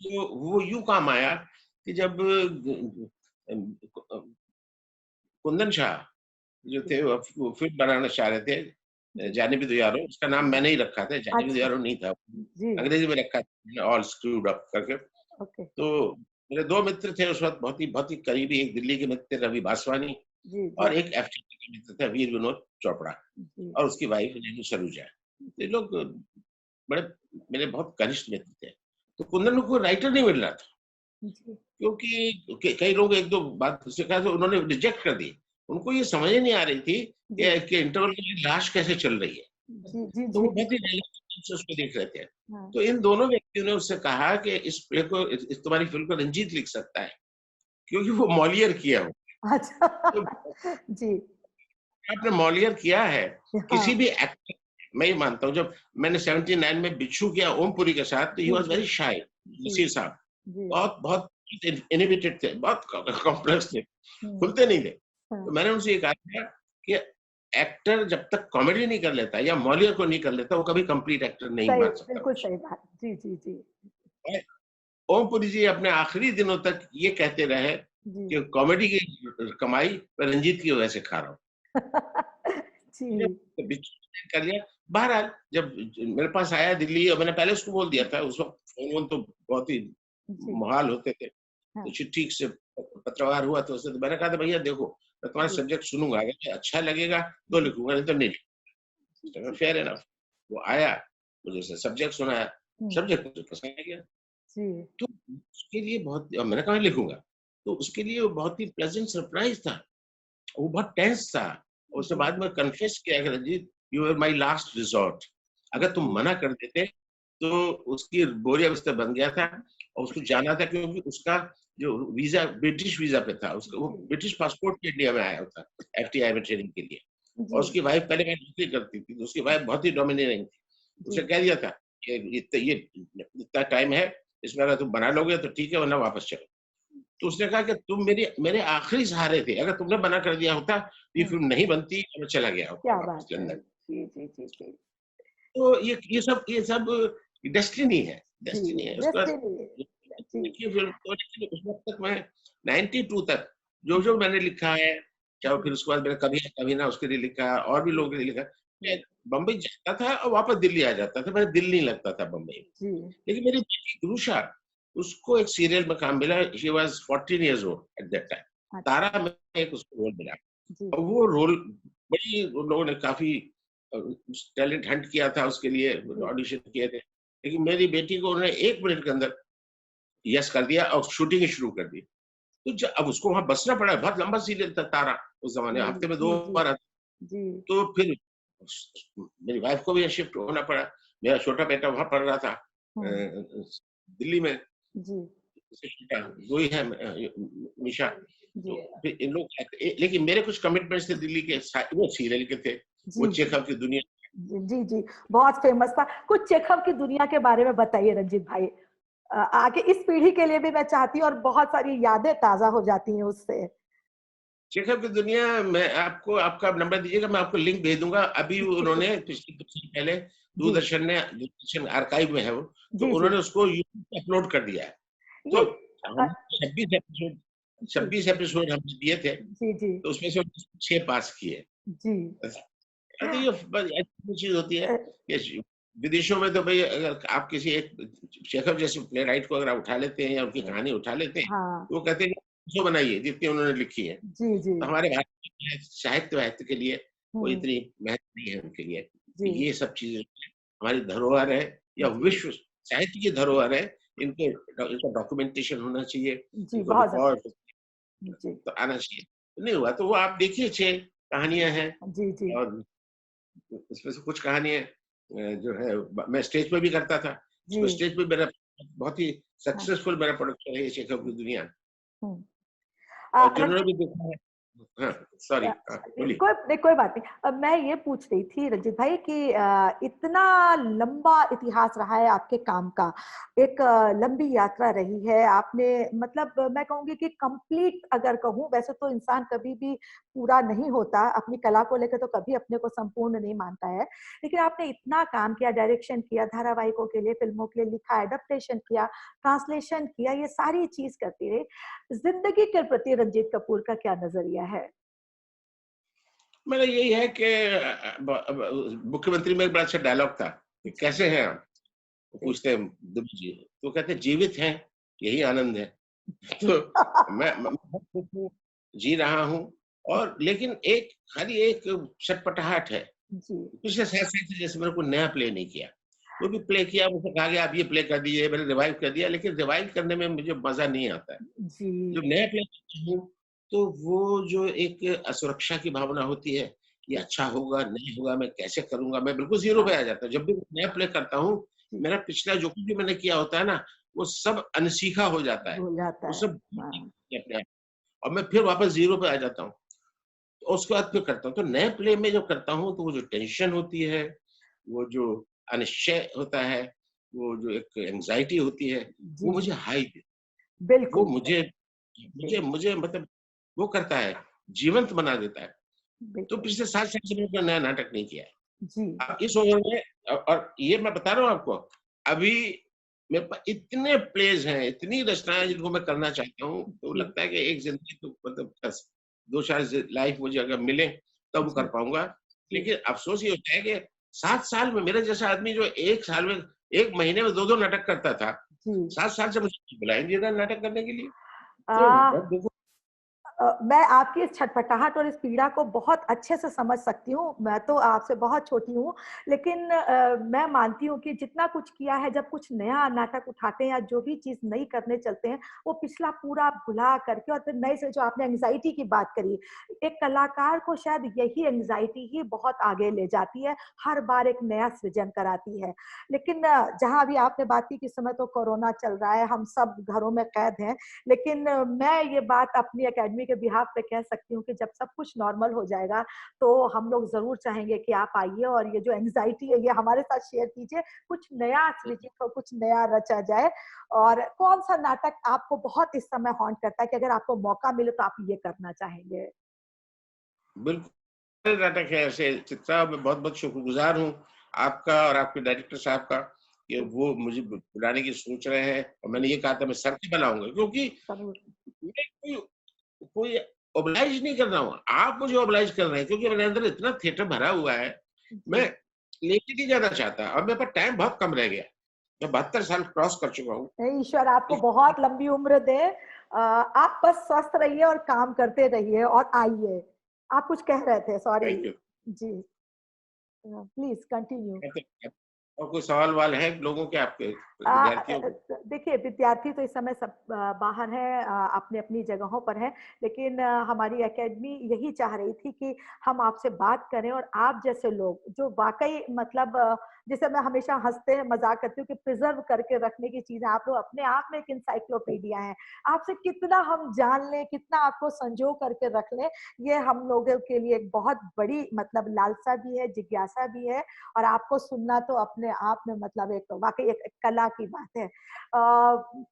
S2: तो वो यूँ काम आया कि जब कुंदन शाह जो
S1: जी।
S2: थे वो फ़िल्म बनाना चाह रहे थे,
S1: जी।
S2: जाने भी दो यारो, उसका नाम
S1: जी।
S2: मैंने ही रखा था, जाने भी दो
S1: अच्छा।
S2: यारो नहीं था,
S1: जी।
S2: अंग्रेज़ी में रखा था ऑल स्क्रूड अप करके।
S1: ओके।
S2: तो मेरे 2 मित्र थे उस वक़्त, बहुत ही करीबी, एक दिल्ली के मित्र थे रवि बासवानी
S1: जी। जी।
S2: और एक एफटीके के मित्र थे वीर विनोद चोपड़ा
S1: जी।
S2: और उसकी वाइफ़ रेणु सलूजा। ये
S1: जी।
S2: लोग बड़े मेरे बहुत घनिष्ठ मित्र थे। तो कुंदन को राइटर नहीं मिल रहा था,
S1: जी।
S2: क्योंकि कई लोग 1-2 बात उससे कहा तो उन्होंने रिजेक्ट कर दी। उनको ये समझ ही नहीं आ रही थी
S1: जी।
S2: कि इंटरवल में लाश कैसे चल रही है।
S1: जी। जी।
S2: तो
S1: जी।
S2: वो बहुत ही रियलिस्टिक से उसको देख रहे थे।
S1: हाँ।
S2: तो इन दोनों व्यक्तियों ने उससे कहा कि इस तुम्हारी फ़िल्म को रंजीत लिख सकता है, क्योंकि वो मॉलियर किया हो।
S1: अच्छा।
S2: तो
S1: जी।
S2: आपने मॉलियर किया है,
S1: हाँ।
S2: किसी भी एक्टर, मैं ये मानता हूँ, जब मैंने 79 में बिच्छू किया ओमपुरी के साथ, तो ही
S1: जी।
S2: वाज़
S1: जी।
S2: वेरी शाय,
S1: जी।
S2: नसीर साहब।
S1: जी।
S2: बहुत बहुत इनहिबिटेड थे, बहुत कॉम्प्लेक्स थे,
S1: हुँ।
S2: खुलते नहीं थे। तो
S1: हाँ।
S2: मैंने उनसे ये कहा था कि एक्टर जब तक कॉमेडी नहीं कर लेता या मौलिया को नहीं कर लेता, वो कभी कंप्लीट एक्टर नहीं
S1: सही,
S2: बन सकता
S1: बिल्कुल
S2: कुछ।
S1: सही बात। जी, जी, जी।
S2: और ओमपुरी जी अपने आखिरी दिनों तक ये कहते रहे
S1: जी।
S2: कि कॉमेडी की कमाई मैं रंजीत की वजह से खा रहा हूँ।
S1: जी,
S2: तो बीच में कर लिया। बहरहाल जब मेरे पास आया दिल्ली, और मैंने पहले उसको बोल दिया था, उस वक़्त फ़ोन-वोन तो बहुत ही
S1: जी,
S2: मुहाल होते थे। तो
S1: हाँ,
S2: चिट्ठी से पत्रव्यवहार हुआ तो उससे तो मैंने कहा था, भैया देखो, मैं तुम्हारा
S1: जी,
S2: सब्जेक्ट सुनूँगा, अगर अच्छा लगेगा तो
S1: जी,
S2: लिखूँगा, नहीं तो नहीं
S1: जी,
S2: लिखूँगा।
S1: जी।
S2: Fair enough. वो आया, मुझे उसने सब्जेक्ट सुनाया,
S1: हुँ,
S2: सब्जेक्ट मुझे पसंद आ गया।
S1: जी,
S2: तो उसके लिए बहुत, मैंने कहा मैं लिखूँगा। तो उसके लिए वो बहुत ही प्लेज़ेंट सरप्राइज़ था। वो बहुत टेंस था। उसने
S1: जी,
S2: बाद में कन्फेस किया कि Ranjit, you were my last resort. अगर तुम
S1: जी,
S2: मना कर देते तो उसकी बोरिया बिस्तर बन गया था, और उसको जाना था, क्योंकि उसका जो वीज़ा ब्रिटिश वीज़ा पे था। उसका वो
S1: जी,
S2: ब्रिटिश पासपोर्ट पे इंडिया में आया था, एफटीआई में ट्रेनिंग के लिए। और
S1: जी,
S2: उसकी वाइफ पहले वहाँ नौकरी करती थी, तो उसकी वाइफ बहुत ही डोमिनेटिंग थी।
S1: जी,
S2: उसने कह दिया था कि ये इतना टाइम है, इसमें अगर तुम बना लोगे तो ठीक है, वरना वापस चलो। तो
S1: जी,
S2: उसने कहा कि तुम मेरी मेरे आखिरी सहारे थे, अगर तुमने मना कर दिया होता तो ये
S1: हुँ,
S2: फ़िल्म नहीं बनती, और मैं चला गया होता
S1: क्या
S2: वापस
S1: बात है।
S2: लंदन।
S1: जी, जी, जी, जी,
S2: तो ये सब डेस्टिनी है,
S1: जी,
S2: डेस्टिनी है। उसके बाद
S1: डेस्टिनी जी,
S2: देखिए फ़िल्म तो, लेकिन उस वक़्त तक मैं 92 तक जो-जो
S1: जी,
S2: मैंने लिखा है, चाहे वो
S1: जी,
S2: फिर उसके बाद मैंने कभी है कभी ना उसके लिए लिखा, और भी
S1: जी,
S2: लोगों के लिए लिखा। मैं
S1: जी,
S2: बम्बई जाता था और वापस दिल्ली आ जाता था, मेरा दिल नहीं लगता था बम्बई में।
S1: जी,
S2: लेकिन मेरी बेटी द्रुषा, उसको एक सीरियल में काम मिला, she was 14 years old at that time.
S1: अच्छा,
S2: तारा में एक उसको रोल मिला,
S1: जी,
S2: और वो रोल बड़ी, उन लोगों ने काफ़ी टैलेंट हंट किया था उसके लिए,
S1: जी,
S2: ऑडिशन किए थे। लेकिन मेरी बेटी को उन्होंने 1 मिनट के अंदर यस कर दिया और शूटिंग ही शुरू कर दी। तो अब उसको वहाँ बसना पड़ा, बहुत लंबा सीरियल था तारा, उस ज़माने में,
S1: जी,
S2: हफ्ते में 2
S1: जी, जी,
S2: बार आता।
S1: जी,
S2: तो फिर मेरी वाइफ को भी शिफ्ट होना पड़ा। मेरा छोटा बेटा वहाँ पढ़ रहा था
S1: हुँ,
S2: दिल्ली में।
S1: जी,
S2: उससे छोटा 2 ही है, निशा।
S1: जी,
S2: तो फिर इन लोग लेकिन मेरे कुछ कमिटमेंट्स थे दिल्ली के, वो सीरियल के थे, वो
S1: जी, जी।
S2: चेखव की दुनिया।
S1: जी, जी, जी, बहुत फ़ेमस था। कुछ चेखव की दुनिया के बारे में बताइए रंजीत भाई। आगे इस पीढ़ी के लिए भी मैं चाहती हूँ और बहुत सारी यादें ताज़ा हो जाती हैं उससे।
S2: चेखव की दुनिया, मैं आपको, आपका नंबर दीजिएगा, मैं आपको लिंक भेज दूँगा। अभी उन्होंने पिछले कुछ दिन पहले
S1: जी,
S2: दूरदर्शन आर्काइव में है वो, तो
S1: जी, जी।
S2: उन्होंने उसको यूट्यूब पे अपलोड कर दिया है।
S1: ये
S2: तो
S1: अ,
S2: हम 26 एपिसोड
S1: जी,
S2: 26 एपिसोड हमने दिए थे,
S1: जी, जी,
S2: तो उसमें से 6 पास किए।
S1: जी।
S2: तो ये ऐसी चीज़ होती है
S1: अ,
S2: कि विदेशों में तो भई अगर आप किसी एक शेखव जैसे प्लेराइट को अगर आप उठा लेते हैं या उनकी कहानी उठा लेते हैं,
S1: हाँ,
S2: तो वो कहते हैं कि 200 बनाइए जितनी उन्होंने लिखी है।
S1: जी, जी।
S2: तो हमारे भारत में साहित्य-वाहित्य के लिए कोई
S1: हुँ,
S2: इतनी महत्व नहीं है उनके लिए।
S1: जी,
S2: तो ये सब चीज़ें हमारी धरोहर है, या
S1: जी,
S2: विश्व साहित्य की धरोहर है। इनको इनका डॉक्यूमेंटेशन होना चाहिए,
S1: जी,
S2: इनको
S1: बहुत
S2: रिकॉर्ड
S1: ज़रूरी। जी,
S2: तो आना चाहिए। नहीं हुआ तो वो आप देखिए, 6 कहानियाँ हैं,
S1: जी, जी,
S2: और इसमें से कुछ कहानियाँ जो है मैं स्टेज पे भी करता था।
S1: जी।
S2: स्टेज पे मेरा बहुत ही
S1: हाँ,
S2: सक्सेसफुल मेरा प्रोडक्शन है ये शेखव की दुनिया।
S1: हुँ।
S2: और जिन्होंने
S1: रंजीत
S2: भी देखा है, हाँ, सॉरी, हाँ,
S1: अच्छा,
S2: बोलिए।
S1: कोई नहीं, कोई बात नहीं। अब मैं ये पूछ रही थी रंजीत भाई कि इतना लंबा इतिहास रहा है आपके काम का, एक लंबी यात्रा रही है, आपने मतलब मैं कहूँगी कि कंप्लीट अगर कहूँ, वैसे तो इंसान कभी भी पूरा नहीं होता, अपनी कला को लेकर तो कभी अपने को संपूर्ण नहीं मानता है। लेकिन आपने इतना काम किया, डायरेक्शन किया, धारावाहिकों के लिए, फ़िल्मों के लिए लिखा, एडप्टेशन किया, ट्रांसलेशन किया, ये सारी चीज़ करती रही। ज़िंदगी के प्रति रंजीत कपूर का क्या नज़रिया है?
S2: मेरा यही है कि मुख्यमंत्री में एक बड़ा अच्छा डायलॉग था कि
S1: जी,
S2: कैसे हैं आप? वो
S1: जी।
S2: पूछते हैं दुबे जी, तो कहते हैं जीवित हैं, यही आनंद है। तो मैं बहुत खुश हूँ, जी रहा हूँ, और लेकिन एक खाली एक छटपटाहट है।
S1: जी,
S2: पिछले 7 साल से जैसे मेरे को नया प्ले नहीं किया। जो भी प्ले किया मुझसे कहा गया आप ये प्ले कर दीजिए, मैंने रिवाइव कर दिया, लेकिन रिवाइव करने में मुझे मज़ा नहीं आता है।
S1: जी।
S2: जब नया प्ले करता हूँ, तो वो जो एक असुरक्षा की भावना होती है, ये
S1: जी,
S2: अच्छा होगा, नहीं होगा, मैं कैसे करूँगा? मैं बिल्कुल ज़ीरो पे
S1: हाँ,
S2: आ जाता हूँ। जब भी नया प्ले करता हूँ,
S1: जी,
S2: मेरा पिछला जो कुछ भी मैंने किया होता है ना, वो सब अनसीखा हो जाता है।
S1: भूल जाता
S2: वो
S1: है।
S2: सब
S1: हाँ,
S2: अपने आप, और मैं फिर वापस ज़ीरो पे आ जाता हूँ। और उसके बाद फिर करता हूँ। तो नए प्ले में जब करता हूँ, तो वो जो टेंशन होती है, वो जो अनिश्चय होता है, वो जो एक एंग्ज़ायटी होती है, वो
S1: जी,
S2: मुझे
S1: जी,
S2: हाई दे, वो
S1: बिल्कुल,
S2: मुझे
S1: जी,
S2: मुझे मुझे मतलब वो करता है, जीवंत बना देता है। तो
S1: बिल्कुल।
S2: पिछले 7 साल से मैंने कोई नया नाटक नहीं किया है।
S1: जी,
S2: इस उम्र में और ये मैं बता रहा हूँ आपको, अभी मेरे पास इतने प्लेज़ हैं, इतनी रचनाएँ जिनको मैं करना चाहता हूँ, तो
S1: जी,
S2: लगता है कि एक ज़िंदगी तो मतलब बस 2-4 लाइफ़ मुझे अगर मिले, तब कर
S1: जी,
S2: पाऊँगा।
S1: जी,
S2: लेकिन अफ़सोस ये होता है कि 7 साल में मेरे जैसा आदमी जो 1 साल में 1 महीने में 2-2 नाटक करता था,
S1: जी।
S2: 7 साल से मुझे बुला ही नहीं रहा नाटक करने के लिए। तो
S1: आ,
S2: बहुत दुःख
S1: मैं आपकी इस छटपटाहट और इस पीड़ा को बहुत अच्छे से समझ सकती हूँ। मैं तो आपसे बहुत छोटी हूँ, लेकिन मैं मानती हूँ कि जितना कुछ किया है, जब कुछ नया नाटक उठाते हैं या जो भी चीज़ नई करने चलते हैं, वो पिछला पूरा भुला करके और फिर नए से जो आपने एंग्ज़ायटी की बात करी, एक कलाकार को शायद यही एंग्ज़ायटी ही बहुत आगे ले जाती है, हर बार एक नया सृजन कराती है। लेकिन जहाँ अभी आपने बात की कि इस समय तो कोरोना चल रहा है, हम सब घरों में कैद हैं, लेकिन मैं ये बात अपनी एकेडमी के बिहाफ पे कह सकती हूँ कि जब सब कुछ नॉर्मल हो जाएगा, तो हम लोग ज़रूर चाहेंगे कि आप आइए और ये जो एंग्ज़ायटी है, ये हमारे साथ शेयर कीजिए। कुछ नया सृजित हो, कुछ नया रचा जाए और कौन-सा नाटक आपको बहुत इस समय हॉन्ट करता है कि अगर आपको मौका मिले तो आप ये करना चाहेंगे?
S2: बिल्कुल नाटक है ऐसे चित्रा, मैं बहुत-बहुत शुक्रगुज़ार हूँ आपका और आपके डायरेक्टर साहब का कि
S1: जी,
S2: वो मुझे बुलाने की सोच रहे हैं और मैंने
S1: जी,
S2: ये कहा था मैं सर के बनाऊँगा क्योंकि
S1: ज़रूर।
S2: मैं कोई कोई ओब्लाइज नहीं कर रहा हूँ, आप मुझे ओब्लाइज कर रहे हैं क्योंकि मेरे अंदर इतना थिएटर भरा हुआ है, मैं
S1: जी।
S2: लेके नहीं जाना चाहता और मेरे पास टाइम बहुत कम रह गया। मैं 72 साल क्रॉस कर चुका हूँ।
S1: हे ईश्वर आपको बहुत लंबी उम्र दे। आप बस स्वस्थ रहिए और काम करते रहिए और आइए। आप कुछ कह रहे थे, सॉरी।
S2: Thank you.
S1: जी, प्लीज़ कंटिन्यू।
S2: और कोई सवाल-वाल है लोगों के आपके विद्यार्थियों के?
S1: देखिए विद्यार्थी तो इस समय सब बाहर हैं, अपनी-अपनी जगहों पर हैं, लेकिन हमारी एकेडमी यही चाह रही थी कि हम आपसे बात करें और आप जैसे लोग जो वाक़ई मतलब जैसे मैं हमेशा हँसते हैं, मज़ाक करती हूँ कि प्रिज़र्व करके रखने की चीज़ें आप लोग अपने आप में एक एनसाइक्लोपीडिया हैं। आपसे कितना हम जान लें, कितना आपको संजो करके रख लें, ये हम लोगों के लिए एक बहुत बड़ी मतलब लालसा भी है, जिज्ञासा भी है और आपको सुनना तो अपने आप में मतलब एक वाक़ई एक कला की बात है।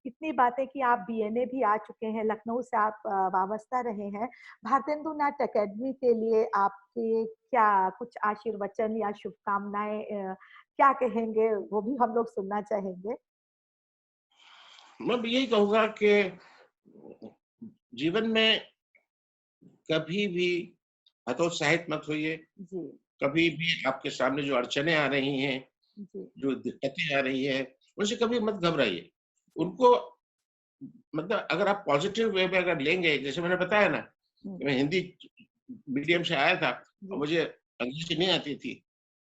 S1: इतनी बातें कि आप बीएनए भी आ चुके हैं, लखनऊ से आप वाबस्ता रहे हैं। भारतेंदु नाट्य अकेडमी के लिए आपके क्या कुछ आशीर्वचन या शुभकामनाएँ क्या कहेंगे? वो भी हम लोग सुनना चाहेंगे।
S2: मैं भी यही कहूँगा कि जीवन में कभी भी हतोत्साहित मत होइए,
S1: जी,
S2: कभी भी आपके सामने जो अड़चनें आ रही हैं,
S1: जी,
S2: जो दिक्कतें आ रही हैं, उनसे कभी मत घबराइए। उनको मतलब अगर आप पॉज़िटिव वे में अगर लेंगे, जैसे मैंने बताया ना,
S1: हुँ,
S2: कि मैं हिंदी
S1: जी,
S2: मीडियम से आया था और
S1: जी,
S2: मुझे अंग्रेज़ी नहीं आती थी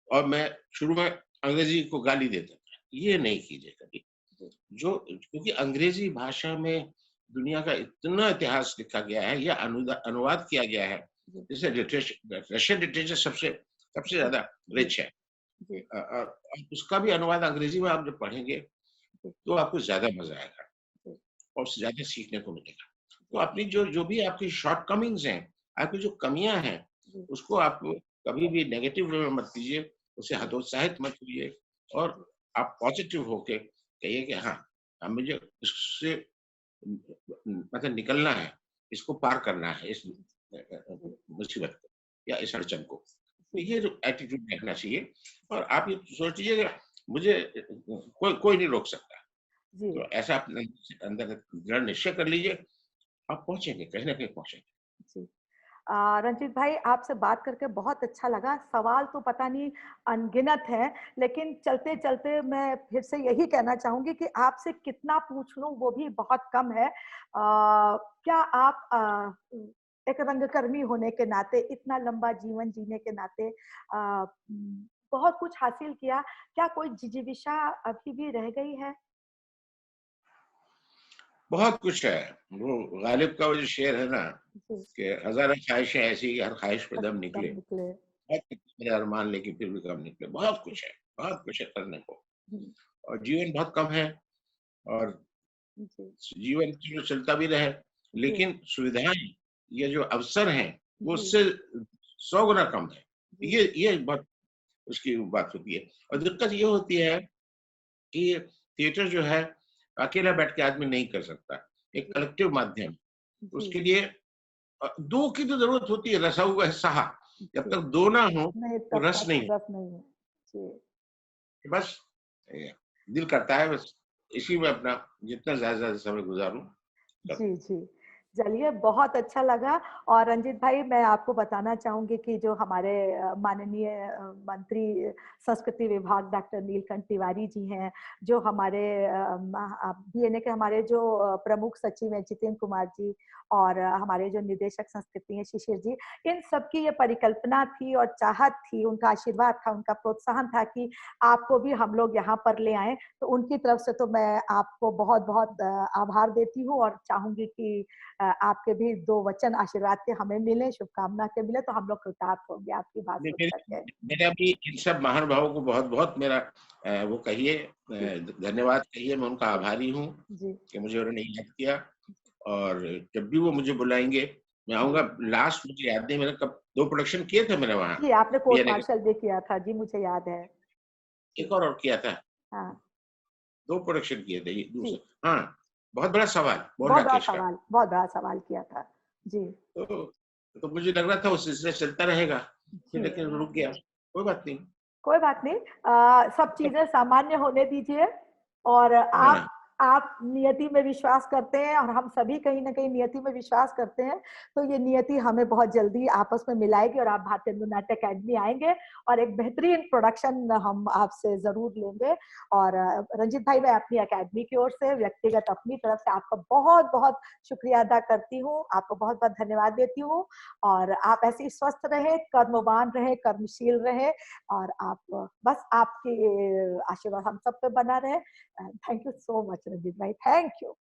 S2: और मैं शुरू में अंग्रेज़ी को गाली देता था। ये नहीं कीजिए कभी।
S1: जी,
S2: जो क्योंकि अंग्रेज़ी भाषा में दुनिया का इतना इतिहास लिखा गया है या अनुवाद किया गया है,
S1: जी,
S2: जैसे रशियन लिटरेचर सबसे सबसे
S1: जी,
S2: ज़्यादा
S1: जी,
S2: रिच है।
S1: जी,
S2: उसका भी अनुवाद अंग्रेज़ी में आप जब पढ़ेंगे,
S1: जी,
S2: तो आपको ज़्यादा मज़ा आएगा
S1: जी,
S2: और उससे ज़्यादा सीखने को मिलेगा। तो
S1: जी,
S2: अपनी जो जो भी आपकी शॉर्टकमिंग्स हैं, आपकी जो कमियाँ हैं,
S1: जी,
S2: उसको आप कभी भी नेगेटिव वे में मत लीजिए, उससे
S1: जी,
S2: हतोत्साहित मत होइए और आप पॉज़िटिव होके कहिए कि हाँ, अब मुझे इससे मतलब निकलना है, इसको पार करना है इस
S1: जी,
S2: मुसीबत को या इस अड़चन को। तो
S1: जी,
S2: ये जो एटीट्यूड रहना चाहिए और आप ये सोच लीजिएगा मुझे कोई नहीं रोक सकता।
S1: जी।
S2: तो ऐसा अपने अंदर दृढ़ निश्चय कर लीजिए, आप पहुँचेंगे, कहीं न कहीं पहुँचेंगे।
S1: जी। रंजीत भाई आपसे बात करके बहुत अच्छा लगा। सवाल तो पता नहीं अनगिनत हैं, लेकिन चलते-चलते मैं फिर से यही कहना चाहूँगी कि आपसे कितना पूछ लूँ वो भी बहुत कम है। क्या आप एक रंगकर्मी होने के नाते, इतना लंबा जीवन जीने के नाते बहुत कुछ हासिल किया, क्या कोई जिजीविषा अभी भी रह गई है?
S2: बहुत कुछ है, वो गालिब का वो जो शेर है ना
S1: जी,
S2: कि हज़ारों ख्वाहिशें ऐसी हर ख्वाहिश पे
S1: बस
S2: दम
S1: दम
S2: निकले,
S1: निकले।
S2: बहुत कुछ मेरे अरमान लेकिन फिर भी कम निकले, बहुत कुछ है करने को
S1: हुँ,
S2: और जीवन बहुत कम है और
S1: जी,
S2: जीवन चलो चलता भी रहे,
S1: जी,
S2: लेकिन सुविधाएँ, ये जो अवसर हैं, वो
S1: जी,
S2: उससे 100 गुना कम है।
S1: जी,
S2: ये बहुत उसकी बात होती है और दिक्कत ये होती है कि थिएटर जो है, अकेला बैठ के आदमी नहीं कर सकता। एक
S1: जी,
S2: कलेक्टिव माध्यम,
S1: जी,
S2: उसके लिए 2 की तो ज़रूरत होती है, रसा हुआ है सहा। जब
S1: जी।
S2: तक दो ना हो
S1: नहीं
S2: तो
S1: तब
S2: रस
S1: तक
S2: नहीं है।
S1: रस नहीं है। जी।
S2: बस दिल करता है बस इसी में अपना जितना ज्यादा समय गुजारूं करूं।
S1: जी, जी। चलिए बहुत अच्छा लगा और रंजीत भाई मैं आपको बताना चाहूँगी कि जो हमारे माननीय मंत्री संस्कृति विभाग डॉक्टर नीलकंठ तिवारी जी हैं, जो हमारे बीएनए के हमारे जो प्रमुख सचिव हैं जितेंद्र कुमार जी और हमारे जो निदेशक संस्कृति हैं शिशिर जी, इन सबकी ये परिकल्पना थी और चाहत थी, उनका आशीर्वाद था, उनका प्रोत्साहन था कि आपको भी हम लोग यहाँ पर ले आएँ। तो उनकी तरफ से तो मैं आपको बहुत-बहुत आभार देती हूँ और चाहूँगी कि आपके भी 2 वचन आशीर्वाद के हमें मिले, शुभकामना के मिले तो हम लोग कृतार्थ होंगे आपकी बात सुन
S2: मेरे
S1: कर के।
S2: मेरा भी इन सब महानुभावों को बहुत-बहुत मेरा वो कहिए
S1: जी,
S2: धन्यवाद कहिए, मैं उनका
S1: जी,
S2: आभारी हूँ
S1: जी,
S2: कि मुझे उन्होंने याद किया और जब भी वो मुझे बुलाएँगे, मैं
S1: जी।
S2: आऊँगा। लास्ट मुझे याद नहीं मैंने कब 2 प्रोडक्शन किए थे मैंने वहाँ,
S1: जी, आपने कोर्ट
S2: बीएनए के
S1: मार्शल भी किया था। जी, मुझे याद है। जी,
S2: एक और किया था,
S1: हाँ,
S2: 2 प्रोडक्शन किए थे ये
S1: जी।
S2: दूसरा हाँ, बहुत बड़ा सवाल, मोहन राकेश का।
S1: बहुत बड़ा सवाल किया था। जी,
S2: तो मुझे लग रहा था वो सिलसिला चलता रहेगा, फिर
S1: जी।
S2: लेकिन रुक गया, कोई बात नहीं।
S1: कोई बात नहीं सब
S2: तब
S1: चीज़ें सामान्य होने दीजिए और
S2: हाँ,
S1: आप नियति में विश्वास करते हैं और हम सभी कहीं न कहीं नियति में विश्वास करते हैं, तो ये नियति हमें बहुत जल्दी आपस में मिलाएगी और आप भारतीय नाट्य अकेडमी आएँगे और एक बेहतरीन प्रोडक्शन हम आपसे ज़रूर लेंगे और रंजीत भाई मैं अपनी अकेडमी की ओर से व्यक्तिगत अपनी तरफ से आपका बहुत-बहुत शुक्रिया अदा करती हूँ, आपको बहुत-बहुत धन्यवाद देती हूँ और आप ऐसे ही स्वस्थ रहें, कर्मवान रहें, कर्मशील रहें और आप बस आपके आशीर्वाद हम सब पे बना रहे। Thank you so much Ranjit भाई, थैंक यू।